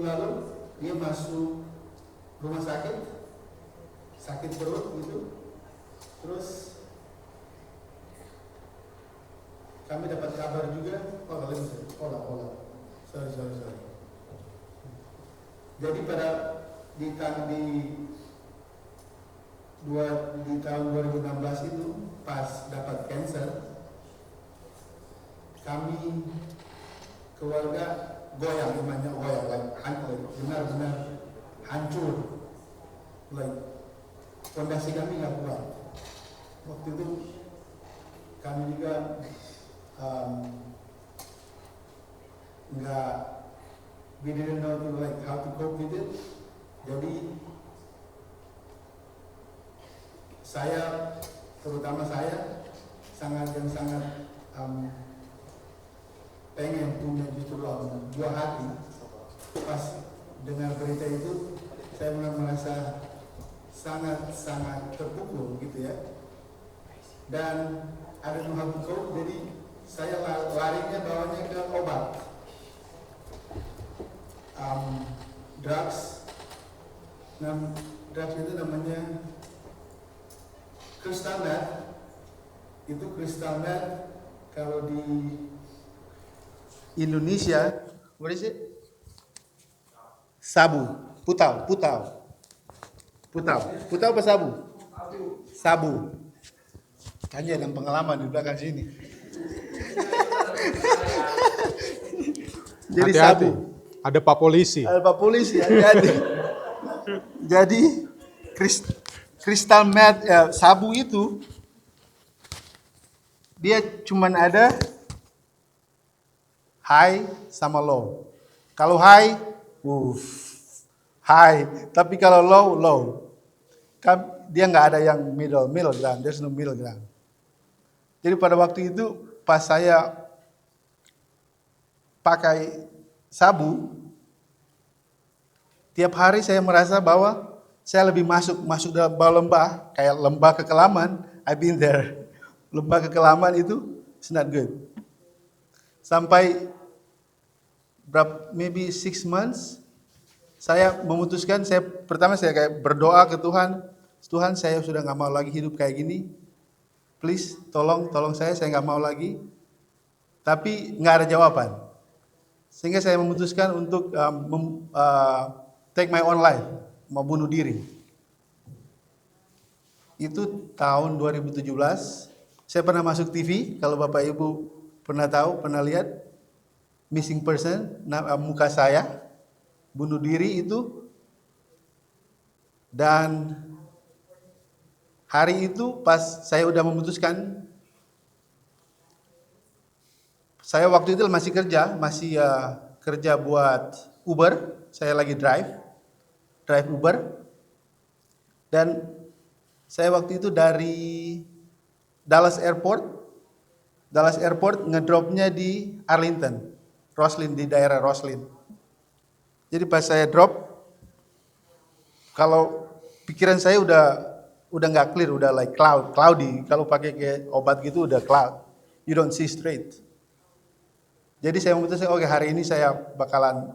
[SPEAKER 5] lalu dia masuk rumah sakit perut gitu. Terus kami dapat kabar juga, sorry. Jadi di tahun 2016 itu pas dapat cancer, kami keluarga goyang, imannya benar-benar hancur, fondasi kami nggak kuat. Waktu itu kami juga we didn't know how to cope with it. Jadi terutama saya sangat pengen punya dua hati. Pas dengar berita itu, saya merasa sangat terpukul gitu ya. Dan ada how to cope, jadi saya larinya bawanya ke obat, drugs. Drugs itu namanya crystal meth. Itu crystal meth kalau di Indonesia, what is it? Sabu, putau apa sabu? Sabu. Kayaknya ada pengalaman di belakang sini. Jadi
[SPEAKER 1] Hati-hati.
[SPEAKER 5] sabu.
[SPEAKER 1] Ada Pak Polisi.
[SPEAKER 5] Ada Pak Polisi, hati-hati. Jadi crystal meth, sabu itu dia cuman ada high sama low. Kalau high, high. Tapi kalau low. Dia nggak ada yang middle ground. There's no middle ground. Jadi pada waktu itu pas saya pakai sabu, tiap hari saya merasa bahwa saya lebih masuk dalam bawah lembah, kayak lembah kekelaman. I've been there. Lembah kekelaman itu it's not good. Sampai maybe 6 months, saya memutuskan, pertama saya kayak berdoa ke Tuhan, Tuhan saya sudah nggak mau lagi hidup kayak gini, please tolong saya nggak mau lagi. Tapi nggak ada jawaban, sehingga saya memutuskan untuk take my own life, mau bunuh diri. itu tahun 2017. Saya pernah masuk TV, kalau Bapak Ibu pernah tahu, pernah lihat missing person, muka saya, bunuh diri itu. Dan hari itu pas saya udah memutuskan, saya waktu itu masih kerja buat Uber, saya lagi drive Uber. Dan saya waktu itu dari Dallas Airport ngedropnya di Arlington, Roslyn, di daerah Roslyn. Jadi pas saya drop, kalau pikiran saya udah nggak clear, udah like cloudy. Kalau pakai kayak obat gitu udah cloud, you don't see straight. Jadi saya memutuskan, oke, hari ini saya bakalan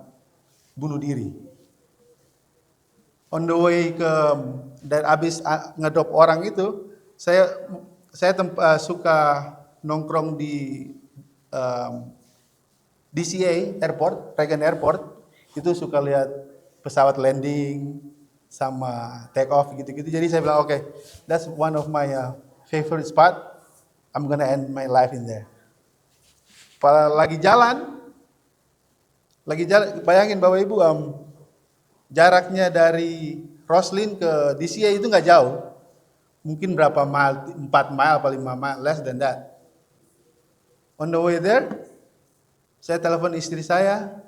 [SPEAKER 5] bunuh diri. On the way dan abis ngedrop orang itu, saya suka nongkrong di DCA Airport, Reagan Airport. Itu suka lihat pesawat landing sama take off gitu-gitu. Jadi saya bilang, oke, that's one of my favorite spot. I'm gonna end my life in there. Lagi jalan, bayangin Bapak Ibu, jaraknya dari Roslyn ke DCA itu nggak jauh. Mungkin berapa mile, 4 mile atau 5 mile, less than that. On the way there, saya telepon istri saya.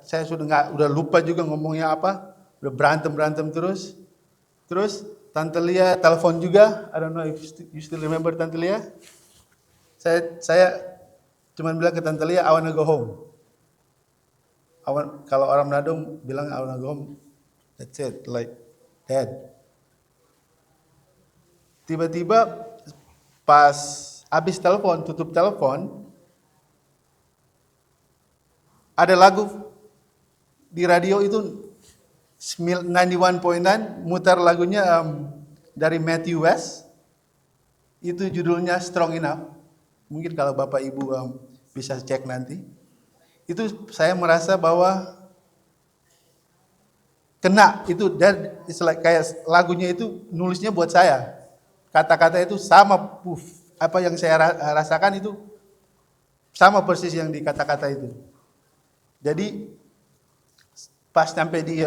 [SPEAKER 5] Saya udah lupa juga ngomongnya apa. Udah berantem terus. Terus Tante Lia telepon juga. I don't know if you still remember Tante Lia. Saya cuma bilang ke Tante Lia, I wanna go home. Kalau orang Manado bilang I wanna go home, that's it, like dead. Tiba-tiba pas habis tutup telepon, ada lagu di radio itu 91.9 mutar lagunya dari Matthew West. Itu judulnya Strong Enough. Mungkin kalau Bapak Ibu bisa cek nanti. Itu saya merasa bahwa kena itu, dan kayak lagunya itu nulisnya buat saya. Kata-kata itu sama, apa yang saya rasakan itu sama persis yang di kata-kata itu. Jadi pas sampai di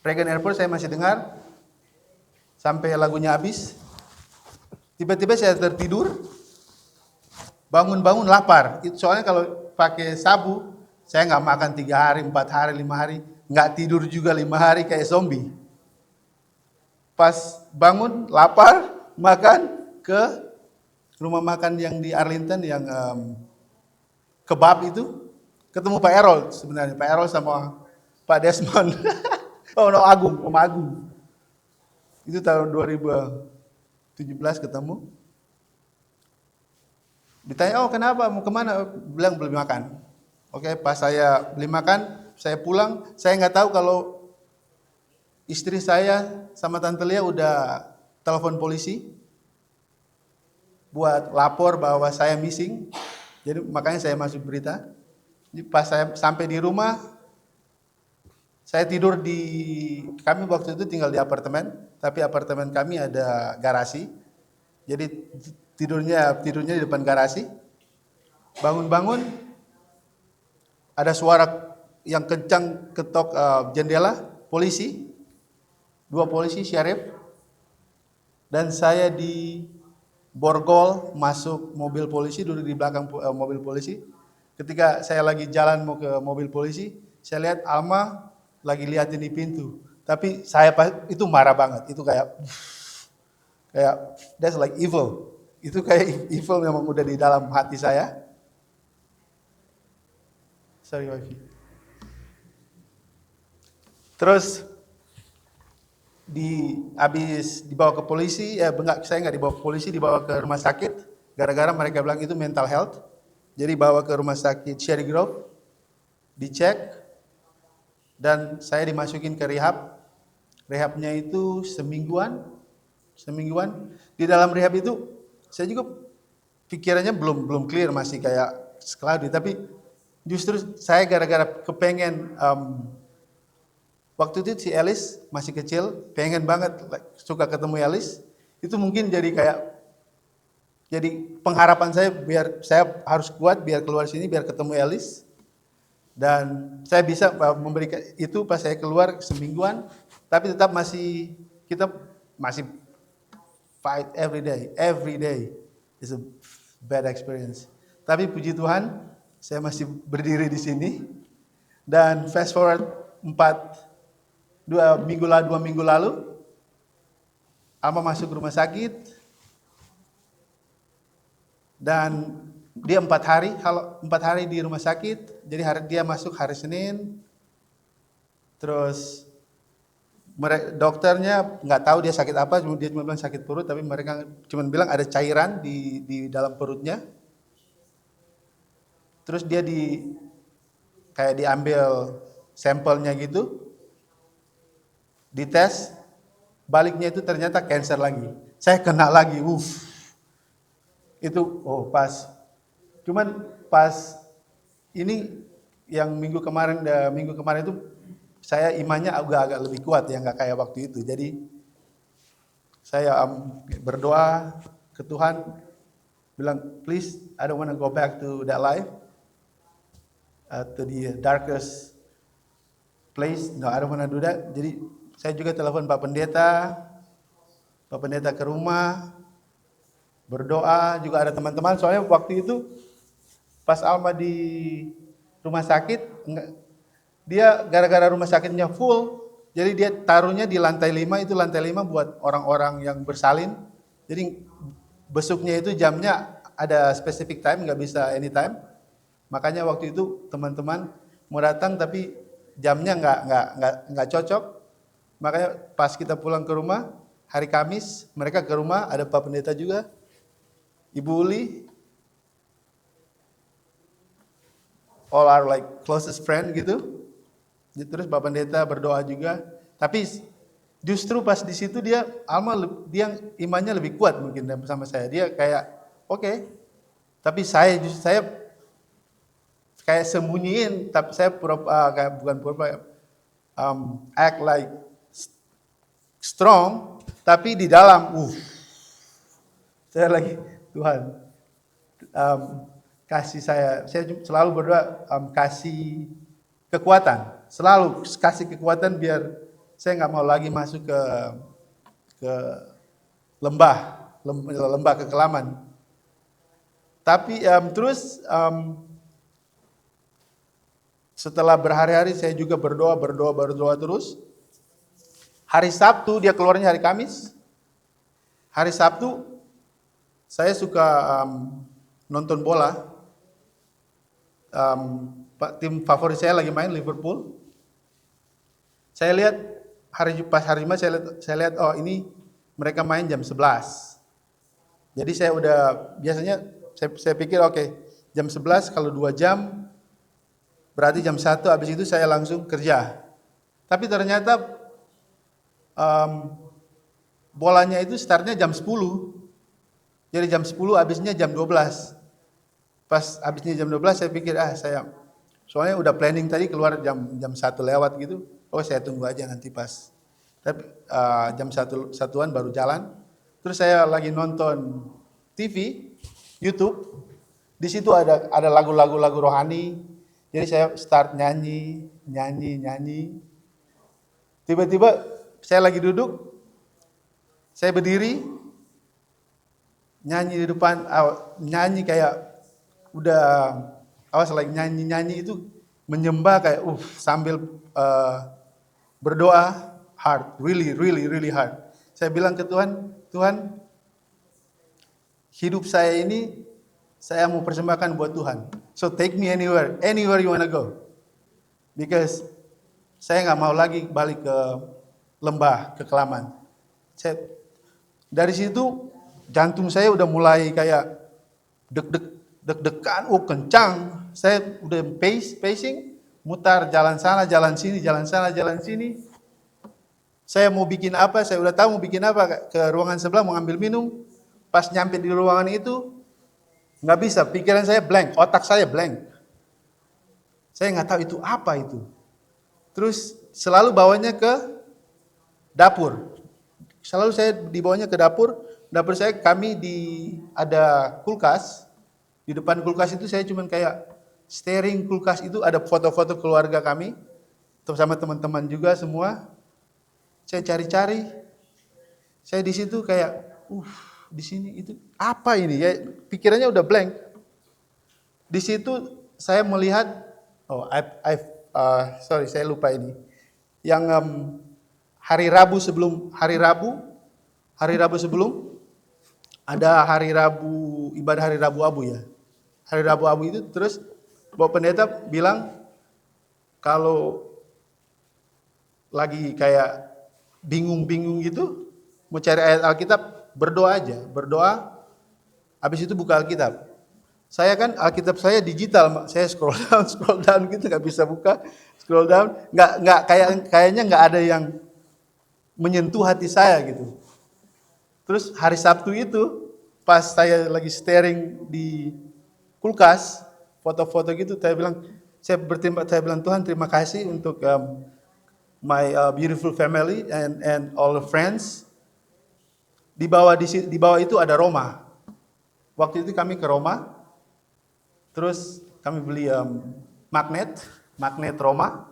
[SPEAKER 5] Reagan Airport saya masih dengar sampai lagunya habis. Tiba-tiba saya tertidur, bangun-bangun lapar. Soalnya kalau pakai sabu, saya nggak makan 3 hari, 4 hari, 5 hari, nggak tidur juga 5 hari kayak zombie. Pas bangun lapar, makan ke rumah makan yang di Arlington yang kebab itu, ketemu Pak Errol sebenarnya, Pak Errol sama Pak Desmond. Om Agung. Itu tahun 2017 ketemu. Ditanya, kenapa, mau kemana? Bilang beli makan. Oke, pas saya beli makan, saya pulang, saya nggak tahu kalau istri saya sama Tante Lia udah telepon polisi buat lapor bahwa saya missing. Jadi makanya saya masuk berita. Pas saya sampai di rumah, saya tidur kami waktu itu tinggal di apartemen, tapi apartemen kami ada garasi. Jadi tidurnya di depan garasi. Bangun-bangun, ada suara yang kencang ketok jendela, polisi. 2 polisi, sheriff. Dan saya di borgol masuk mobil polisi, duduk di belakang mobil polisi. Ketika saya lagi jalan mau ke mobil polisi, saya lihat Alma lagi liatin di pintu. Tapi saya itu marah banget. Itu kayak that's like evil. Itu kayak evil memang udah di dalam hati saya. Sorry, wifi. Terus habis dibawa ke polisi, saya nggak dibawa ke polisi, dibawa ke rumah sakit. Gara-gara mereka bilang itu mental health. Jadi bawa ke rumah sakit Cherry Grove, dicek, dan saya dimasukin ke rehab. Rehabnya itu semingguan. Di dalam rehab itu saya juga pikirannya belum clear, masih kayak cloudy. Tapi justru saya gara-gara kepengen Waktu itu si Elis masih kecil, pengen banget suka ketemu Elis. Itu mungkin jadi pengharapan saya biar saya harus kuat biar keluar sini biar ketemu Elis. Dan saya bisa memberikan itu pas saya keluar semingguan, tapi tetap kita masih fight every day. Every day is a bad experience. Tapi puji Tuhan, saya masih berdiri di sini. Dan fast forward 2 minggu lalu, Alma masuk rumah sakit. Dan dia 4 hari di rumah sakit. Jadi dia masuk hari Senin. Terus dokternya nggak tahu dia sakit apa, dia cuma bilang sakit perut, tapi mereka cuma bilang ada cairan di dalam perutnya. Terus dia kayak diambil sampelnya gitu, dites, baliknya itu ternyata cancer lagi. Saya kena lagi, itu cuman pas ini yang minggu kemarin itu saya imannya agak lebih kuat ya, nggak kayak waktu itu. Jadi saya berdoa ke Tuhan, bilang please I don't want to go back to that life, to the darkest place. No, I don't want to do that. Jadi saya juga telepon Pak Pendeta ke rumah, berdoa, juga ada teman-teman. Soalnya waktu itu pas Alma di rumah sakit, dia gara-gara rumah sakitnya full, jadi dia taruhnya di lantai 5, itu lantai 5 buat orang-orang yang bersalin. Jadi besuknya itu jamnya ada specific time, nggak bisa anytime. Makanya waktu itu teman-teman mau datang tapi jamnya nggak cocok. Makanya pas kita pulang ke rumah hari Kamis, mereka ke rumah, ada Pak Pendeta juga, Ibu Uli, all are like closest friend gitu. Terus Pak Pendeta berdoa juga. Tapi justru pas di situ dia imannya lebih kuat mungkin sama saya. Dia kayak oke. Tapi saya kayak sembunyiin, tapi saya act like strong, tapi di dalam saya lagi Tuhan kasih saya selalu berdoa kasih kekuatan, selalu kasih kekuatan biar saya nggak mau lagi masuk ke lembah kekelaman. Tapi terus setelah berhari-hari saya juga berdoa terus. Hari Sabtu, dia keluarnya hari Kamis. Hari Sabtu saya suka nonton bola. Tim favorit saya lagi main Liverpool. Saya lihat pas hari Jumat saya lihat ini mereka main jam 11. Jadi saya biasanya saya pikir oke, jam 11 kalau 2 jam berarti jam 1 habis itu saya langsung kerja. Tapi ternyata bolanya itu startnya jam 10. Jadi jam 10 habisnya jam 12. Pas habisnya jam 12 saya pikir soalnya udah planning tadi keluar jam 1 lewat gitu. Saya tunggu aja nanti pas. Tapi jam 1-an baru jalan. Terus saya lagi nonton TV, YouTube. Di situ ada lagu-lagu rohani. Jadi saya start nyanyi. Tiba-tiba saya lagi duduk, saya berdiri, nyanyi di depan, nyanyi kayak lagi nyanyi itu menyembah kayak sambil berdoa hard, really hard. Saya bilang ke Tuhan, hidup saya ini saya mau persembahkan buat Tuhan. So take me anywhere you wanna go. Because saya nggak mau lagi balik ke lembah kekelaman. Dari situ jantung saya udah mulai kayak deg-degan, kencang. Saya udah pacing, mutar jalan sana, jalan sini. Saya mau bikin apa, saya udah tahu mau bikin apa, ke ruangan sebelah mau ambil minum. Pas nyampe di ruangan itu, nggak bisa, pikiran saya blank, otak saya blank. Saya nggak tahu itu apa itu. Terus selalu bawanya ke dapur. Selalu saya dibawanya ke dapur. Dapur saya ada kulkas. Di depan kulkas itu saya cuman kayak staring kulkas itu ada foto-foto keluarga kami. Sama teman-teman juga semua. Saya cari-cari. Saya di situ kayak, di sini itu apa ini? Ya, pikirannya udah blank. Di situ saya melihat, saya lupa ini. Yang hari Rabu sebelum ada ibadah hari Rabu Abu ya. Hari Rabu Abu itu terus Bapak Pendeta bilang kalau lagi kayak bingung-bingung gitu, mau cari ayat Alkitab, berdoa aja, berdoa. Habis itu buka Alkitab. Saya kan Alkitab saya digital, saya scroll down gitu, nggak bisa buka, scroll down, kayaknya nggak ada yang menyentuh hati saya gitu. Terus hari Sabtu itu pas saya lagi staring di kulkas, foto-foto gitu, saya bilang Tuhan terima kasih untuk my beautiful family and all the friends. Di bawah itu ada Roma. Waktu itu kami ke Roma, terus kami beli magnet Roma.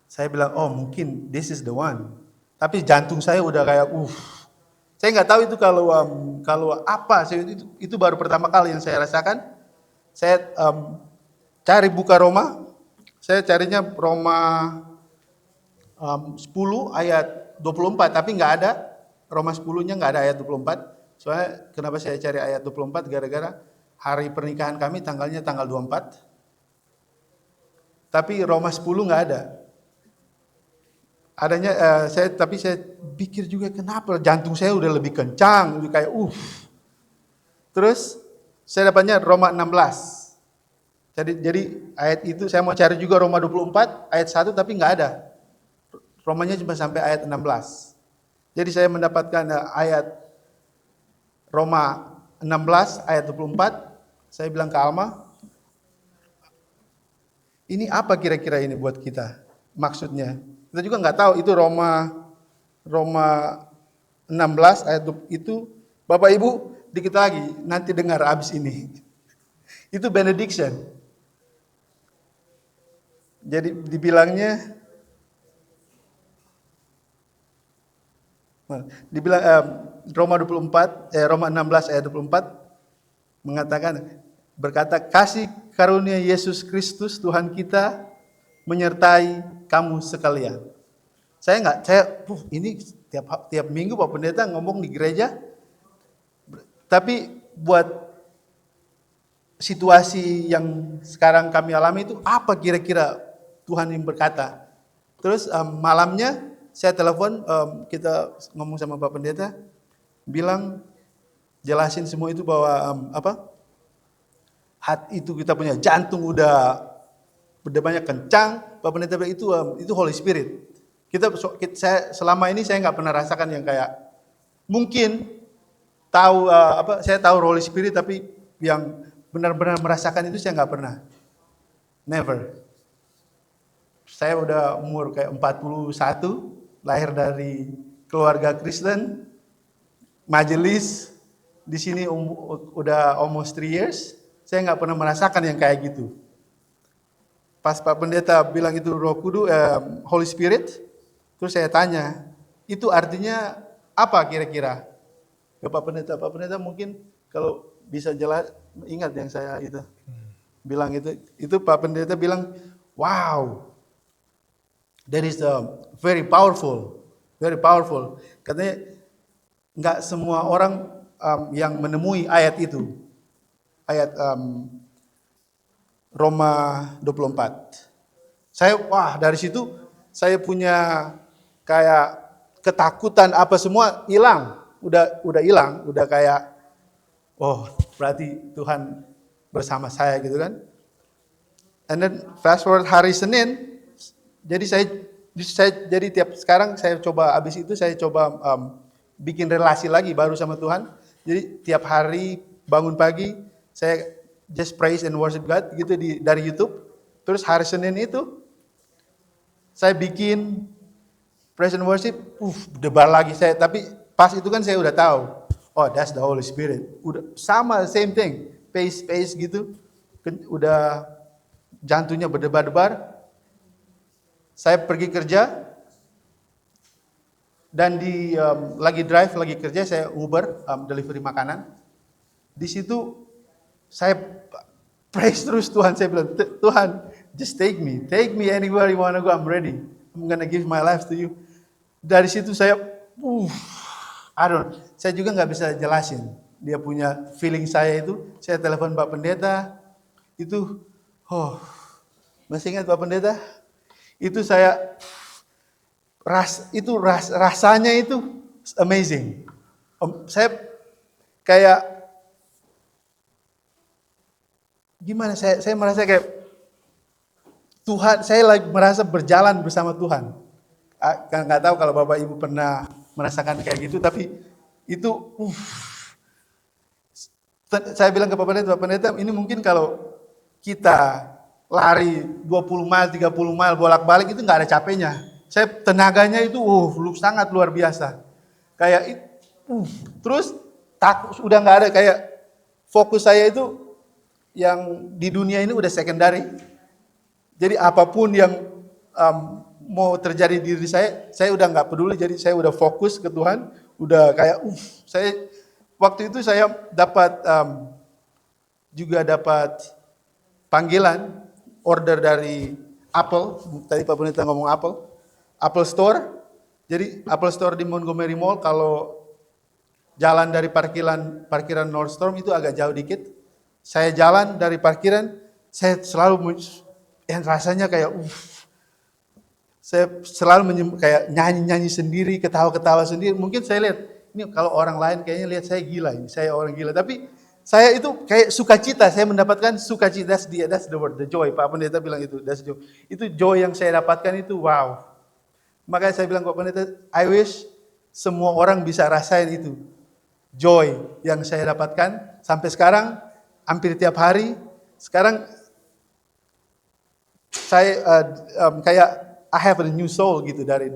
[SPEAKER 5] Saya bilang, mungkin this is the one. Tapi jantung saya udah kayak, Saya nggak tahu itu kalau apa. Itu baru pertama kali yang saya rasakan. Saya cari buka Roma. Saya carinya Roma 10 ayat 24, tapi nggak ada. Roma 10-nya nggak ada ayat 24. Soalnya kenapa saya cari ayat 24? Gara-gara hari pernikahan kami tanggalnya tanggal 24. Tapi Roma 10 nggak ada. Adanya tapi saya pikir juga kenapa jantung saya udah lebih kencang, udah kayak Terus saya dapatnya Roma 16. Jadi ayat itu saya mau cari juga Roma 24 ayat 1 tapi nggak ada. Romanya cuma sampai ayat 16. Jadi saya mendapatkan ayat Roma 16 ayat 24. Saya bilang ke Alma, ini apa kira-kira ini buat kita? Maksudnya. Kita juga nggak tahu itu Roma 16 ayat itu. Bapak Ibu dikit lagi nanti dengar abis ini. Itu benediction. Jadi dibilang Roma 16 ayat 24 berkata kasih karunia Yesus Kristus Tuhan kita menyertai kamu sekalian. Ini tiap minggu Pak Pendeta ngomong di gereja, tapi buat situasi yang sekarang kami alami itu apa kira-kira Tuhan yang berkata. Terus malamnya saya telepon, kita ngomong sama Pak Pendeta, bilang jelasin semua itu bahwa hati itu kita punya jantung udah banyak kencang. Pak Pendeta bilang itu Holy Spirit. Saya selama ini saya nggak pernah rasakan yang kayak mungkin tahu saya tahu Holy Spirit tapi yang benar-benar merasakan itu saya nggak pernah. Never. Saya udah umur kayak 41, lahir dari keluarga Kristen, majelis di sini udah almost 3 years. Saya nggak pernah merasakan yang kayak gitu. Pas Pak Pendeta bilang itu Roh Kudus, Holy Spirit, terus saya tanya, itu artinya apa kira-kira? Ke Pak Pendeta mungkin kalau bisa jelas ingat yang saya itu bilang itu Pak Pendeta bilang, wow, that is very powerful. Katanya nggak semua orang yang menemui ayat itu, ayat Roma 24. Dari situ saya punya kayak ketakutan apa semua hilang, udah hilang, udah kayak berarti Tuhan bersama saya gitu kan. And then fast forward hari Senin, jadi sekarang saya coba abis itu saya coba bikin relasi lagi baru sama Tuhan. Jadi tiap hari bangun pagi saya just praise and worship God gitu dari YouTube. Terus hari Senin itu saya bikin praise and worship, debar lagi saya. Tapi pas itu kan saya udah tahu, oh that's the Holy Spirit. Udah sama same thing, pace gitu. Udah jantungnya berdebar-debar. Saya pergi kerja dan lagi drive, lagi kerja, saya Uber, delivery makanan. Di situ saya praise terus Tuhan. Saya bilang, Tuhan, just take me anywhere you wanna go, I'm ready. I'm gonna give my life to you. Dari situ saya, saya juga nggak bisa jelasin. Dia punya feeling saya itu. Saya telepon Pak Pendeta, itu, masih ingat Pak Pendeta? Itu saya rasanya itu amazing. Saya kayak gimana? Saya merasa kayak Tuhan. Saya merasa berjalan bersama Tuhan. Nggak tahu kalau Bapak Ibu pernah merasakan kayak gitu, tapi itu saya bilang ke Bapak Pendeta, ini mungkin kalau kita lari 20 mile, 30 mile bolak-balik itu nggak ada capeknya. Saya tenaganya itu sangat luar biasa. Kayak terus udah nggak ada, kayak fokus saya itu yang di dunia ini udah secondary. Jadi apapun yang mau terjadi di diri saya udah nggak peduli. Jadi saya udah fokus ke Tuhan. Udah kayak saya waktu itu saya juga dapat panggilan, order dari Apple. Tadi Pak Pendeta ngomong Apple Store. Jadi Apple Store di Montgomery Mall, kalau jalan dari parkiran Nordstorm itu agak jauh dikit. Saya jalan dari parkiran, saya selalu rasanya kayak saya selalu kayak nyanyi sendiri, ketawa-ketawa sendiri. Mungkin saya lihat, ini kalau orang lain kayaknya lihat saya gila, ini saya orang gila. Tapi saya itu kayak sukacita, saya mendapatkan sukacita. That's the word, the joy. Pak Pendeta bilang itu, that's joy. Itu joy yang saya dapatkan itu, wow. Makanya saya bilang ke Pak Pendeta, I wish semua orang bisa rasain itu. Joy yang saya dapatkan sampai sekarang, hampir tiap hari. Sekarang saya kayak I have a new soul gitu dari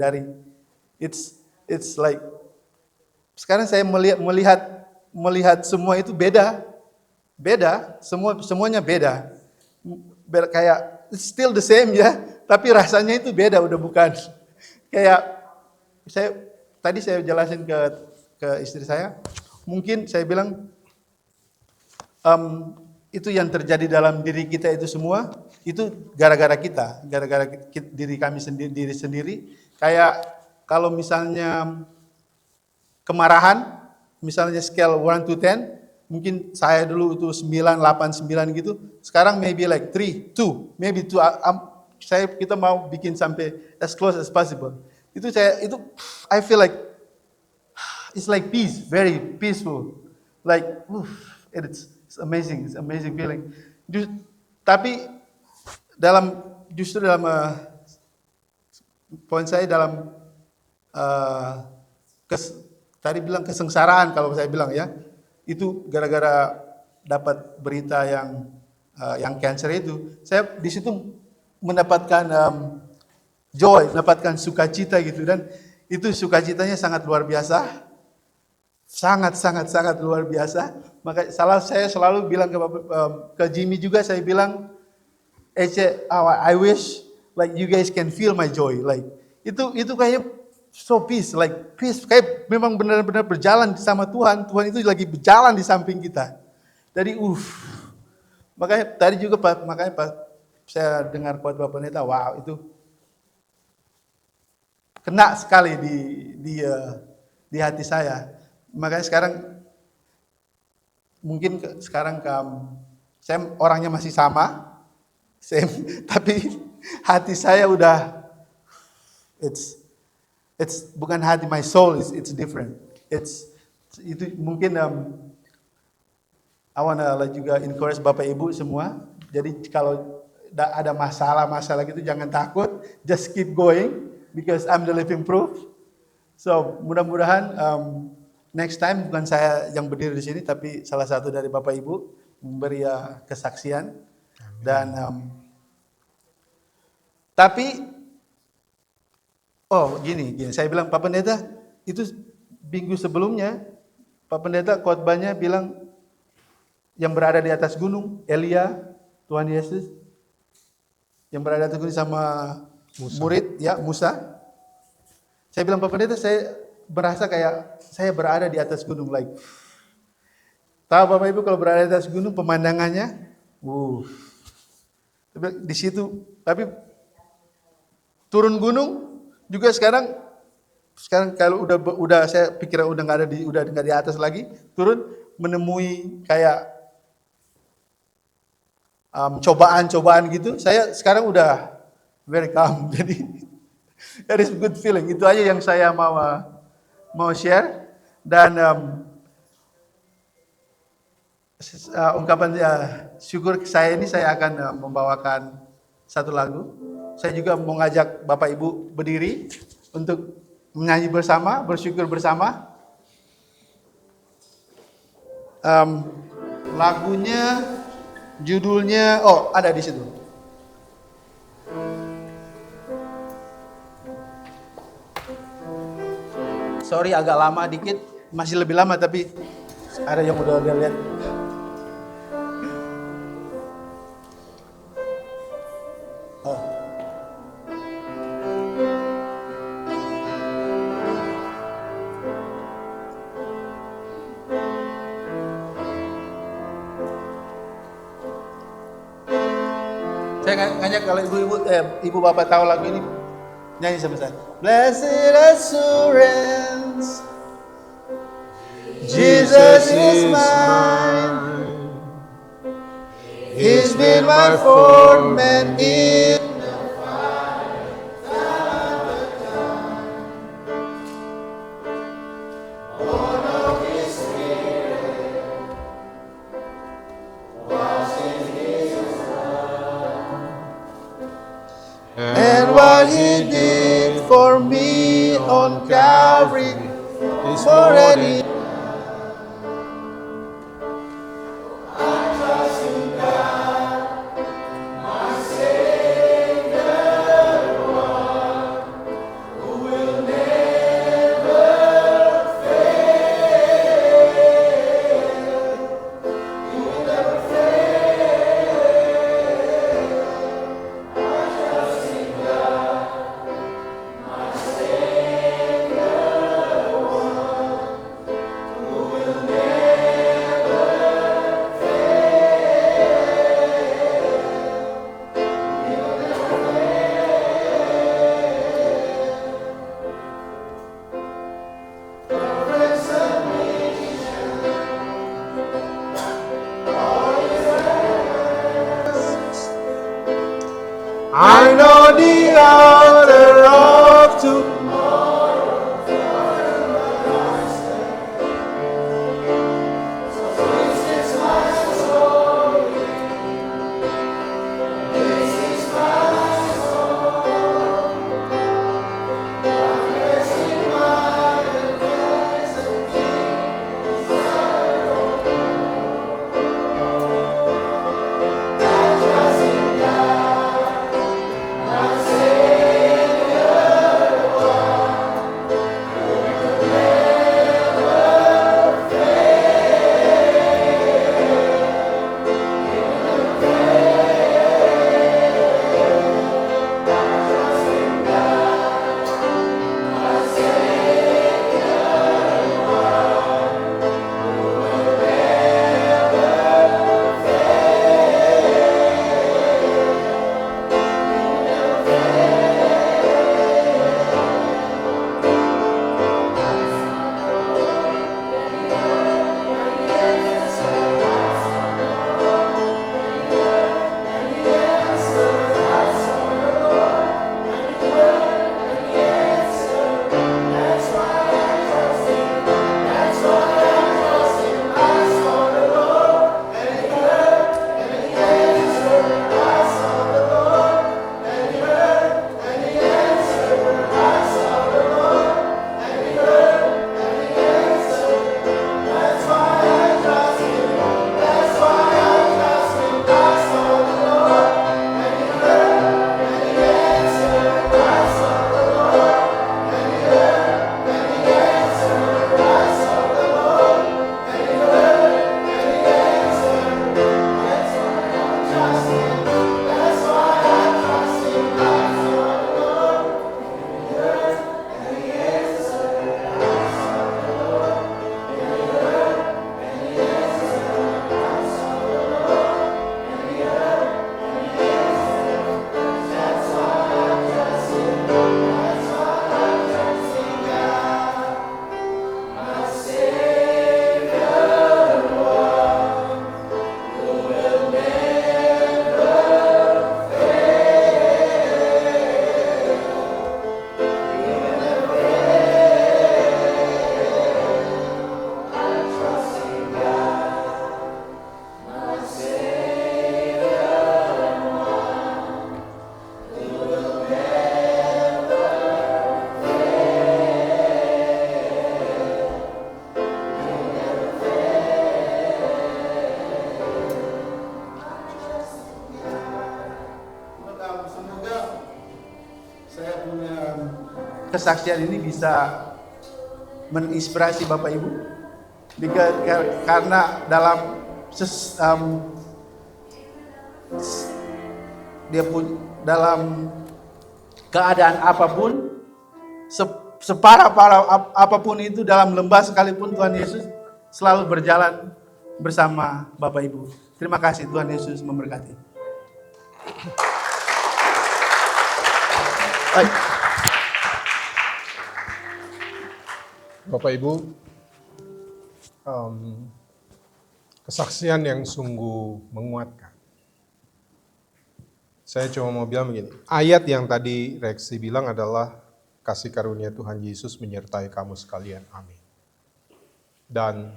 [SPEAKER 5] it's like sekarang saya melihat semua itu beda, semuanya beda. Kayak it's still the same ya, tapi rasanya itu beda, udah bukan kayak tadi saya jelasin ke istri saya, mungkin saya bilang itu yang terjadi dalam diri kita itu semua, itu gara-gara diri kami sendiri. Kayak kalau misalnya kemarahan, misalnya scale 1 to 10, mungkin saya dulu itu 9, 8, 9 gitu. Sekarang maybe like 3, 2, maybe 2. Kita mau bikin sampai as close as possible. I feel like it's like peace, very peaceful. Like it's amazing feeling. Tapi justru dalam poin saya dalam tadi bilang kesengsaraan, kalau saya bilang ya, itu gara-gara dapat berita yang cancer itu, saya di situ mendapatkan joy, mendapatkan sukacita gitu, dan itu sukacitanya sangat luar biasa. Sangat luar biasa. Maka saya selalu bilang ke Jimmy juga, saya bilang, I wish like you guys can feel my joy. Like itu kayak so peace, kayak memang benar-benar berjalan sama Tuhan. Tuhan itu lagi berjalan di samping kita. Jadi makanya tadi juga pas saya dengar Bapak Pendeta, wow, itu kena sekali di hati saya. Makanya sekarang mungkin saya orangnya masih sama, tapi hati saya udah it's bukan hati, my soul it's different. Itu mungkin I wanna juga encourage Bapak Ibu semua. Jadi kalau ada masalah gitu, jangan takut, just keep going because I'm the living proof. So mudah-mudahan next time bukan saya yang berdiri di sini, tapi salah satu dari Bapak Ibu memberi kesaksian. Dan tapi Oh gini, saya bilang Pak Pendeta, itu minggu sebelumnya Pak Pendeta khotbahnya bilang yang berada di atas gunung, Elia, Tuhan Yesus, yang berada di atas gunung sama murid, ya Musa. Saya bilang Pak Pendeta, saya merasa kayak saya berada di atas gunung lagi. Tahu Bapak Ibu kalau berada di atas gunung pemandangannya, di situ, tapi turun gunung juga sekarang kalau udah saya pikir udah nggak di atas lagi, turun menemui kayak cobaan-cobaan gitu. Saya sekarang udah very calm, jadi that is good feeling. Itu aja yang saya mau share. Dan ungkapan syukur saya ini, saya akan membawakan satu lagu. Saya juga mau ngajak Bapak Ibu berdiri untuk menyanyi bersama, bersyukur bersama. Lagunya, judulnya, ada di situ. Sorry agak lama dikit, masih lebih lama tapi ada yang udah lihat. Saya ngajak kalau ibu bapak tahu lagu ini, nyanyi sama saya. Blessed assurance, Jesus is mine. He's been my fourth man in the fight, time after time. Born of His Spirit, washed in His blood, and what He did for me on Calvary is already. kesaksian ini bisa menginspirasi Bapak Ibu. Karena dalam dia pun dalam keadaan apapun, separah-parah apapun itu, dalam lembah sekalipun Tuhan Yesus selalu berjalan bersama Bapak Ibu. Terima kasih, Tuhan Yesus memberkati. Baik.
[SPEAKER 1] Bapak Ibu, kesaksian yang sungguh menguatkan. Saya cuma mau bilang begini, ayat yang tadi Reksi bilang adalah kasih karunia Tuhan Yesus menyertai kamu sekalian, amin. Dan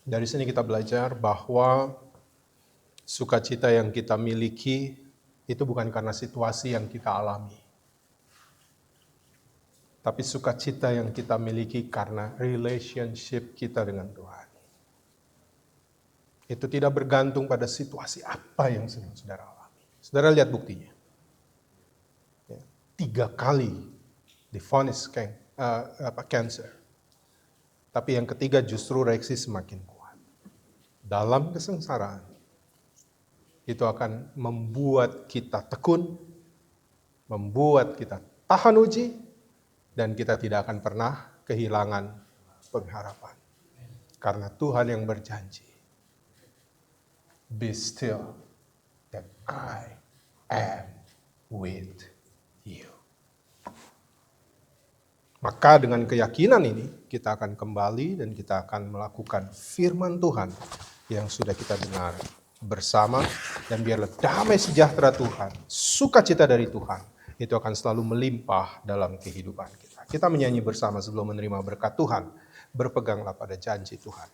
[SPEAKER 1] dari sini kita belajar bahwa sukacita yang kita miliki itu bukan karena situasi yang kita alami, tapi sukacita yang kita miliki karena relationship kita dengan Tuhan. Itu tidak bergantung pada situasi apa yang sedang saudara alami. Saudara lihat buktinya. 3 kali divonis cancer. Tapi yang ketiga justru reaksi semakin kuat. Dalam kesengsaraan, itu akan membuat kita tekun, membuat kita tahan uji, dan kita tidak akan pernah kehilangan pengharapan. Karena Tuhan yang berjanji, be still that I am with you. Maka dengan keyakinan ini, kita akan kembali dan kita akan melakukan firman Tuhan yang sudah kita dengar bersama. Dan biarlah damai sejahtera Tuhan, sukacita dari Tuhan, itu akan selalu melimpah dalam kehidupan kita. Kita menyanyi bersama sebelum menerima berkat Tuhan. Berpeganglah pada janji Tuhan.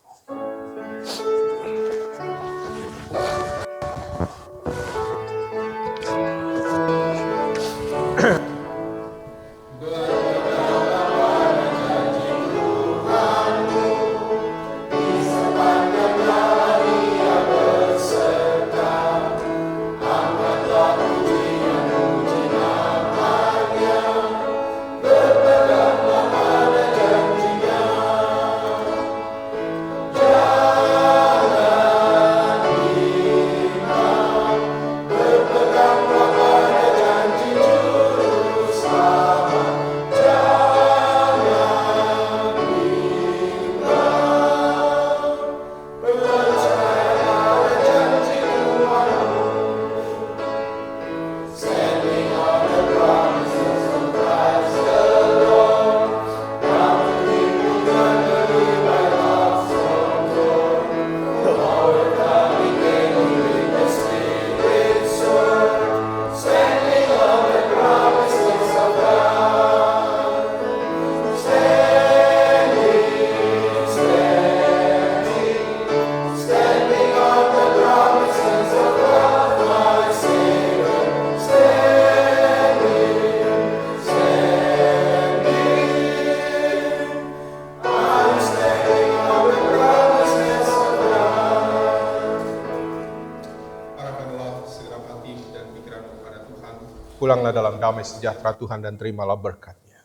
[SPEAKER 1] Pulanglah dalam damai sejahtera Tuhan dan terimalah berkat-Nya.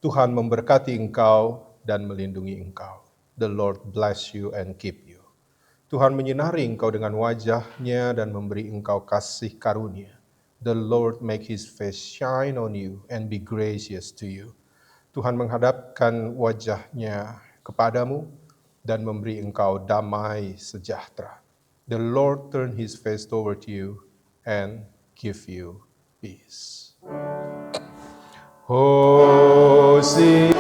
[SPEAKER 1] Tuhan memberkati engkau dan melindungi engkau. The Lord bless you and keep you. Tuhan menyinari engkau dengan wajah-Nya dan memberi engkau kasih karunia. The Lord make His face shine on you and be gracious to you. Tuhan menghadapkan wajah-Nya kepadamu dan memberi engkau damai sejahtera. The Lord turn His face toward you and give you peace. Hosiana.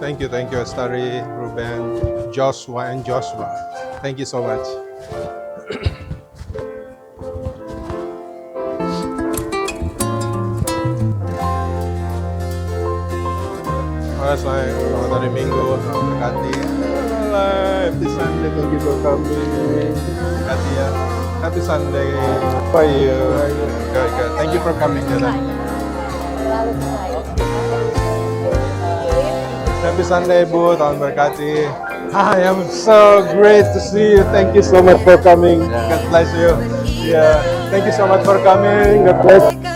[SPEAKER 1] Thank you, Astari, Ruben, Joshua, and Joshua. Thank you so much. Selamat hari Minggu, selamat berkati. Happy Sunday, thank you for coming. Berkati ya. Happy Sunday. How are you? Good. Thank you for coming. Happy Sunday, Bu. Tuhan berkati. I am so great to see you. Thank you so much for coming. God bless you. Yeah. Thank you so much for coming. God bless.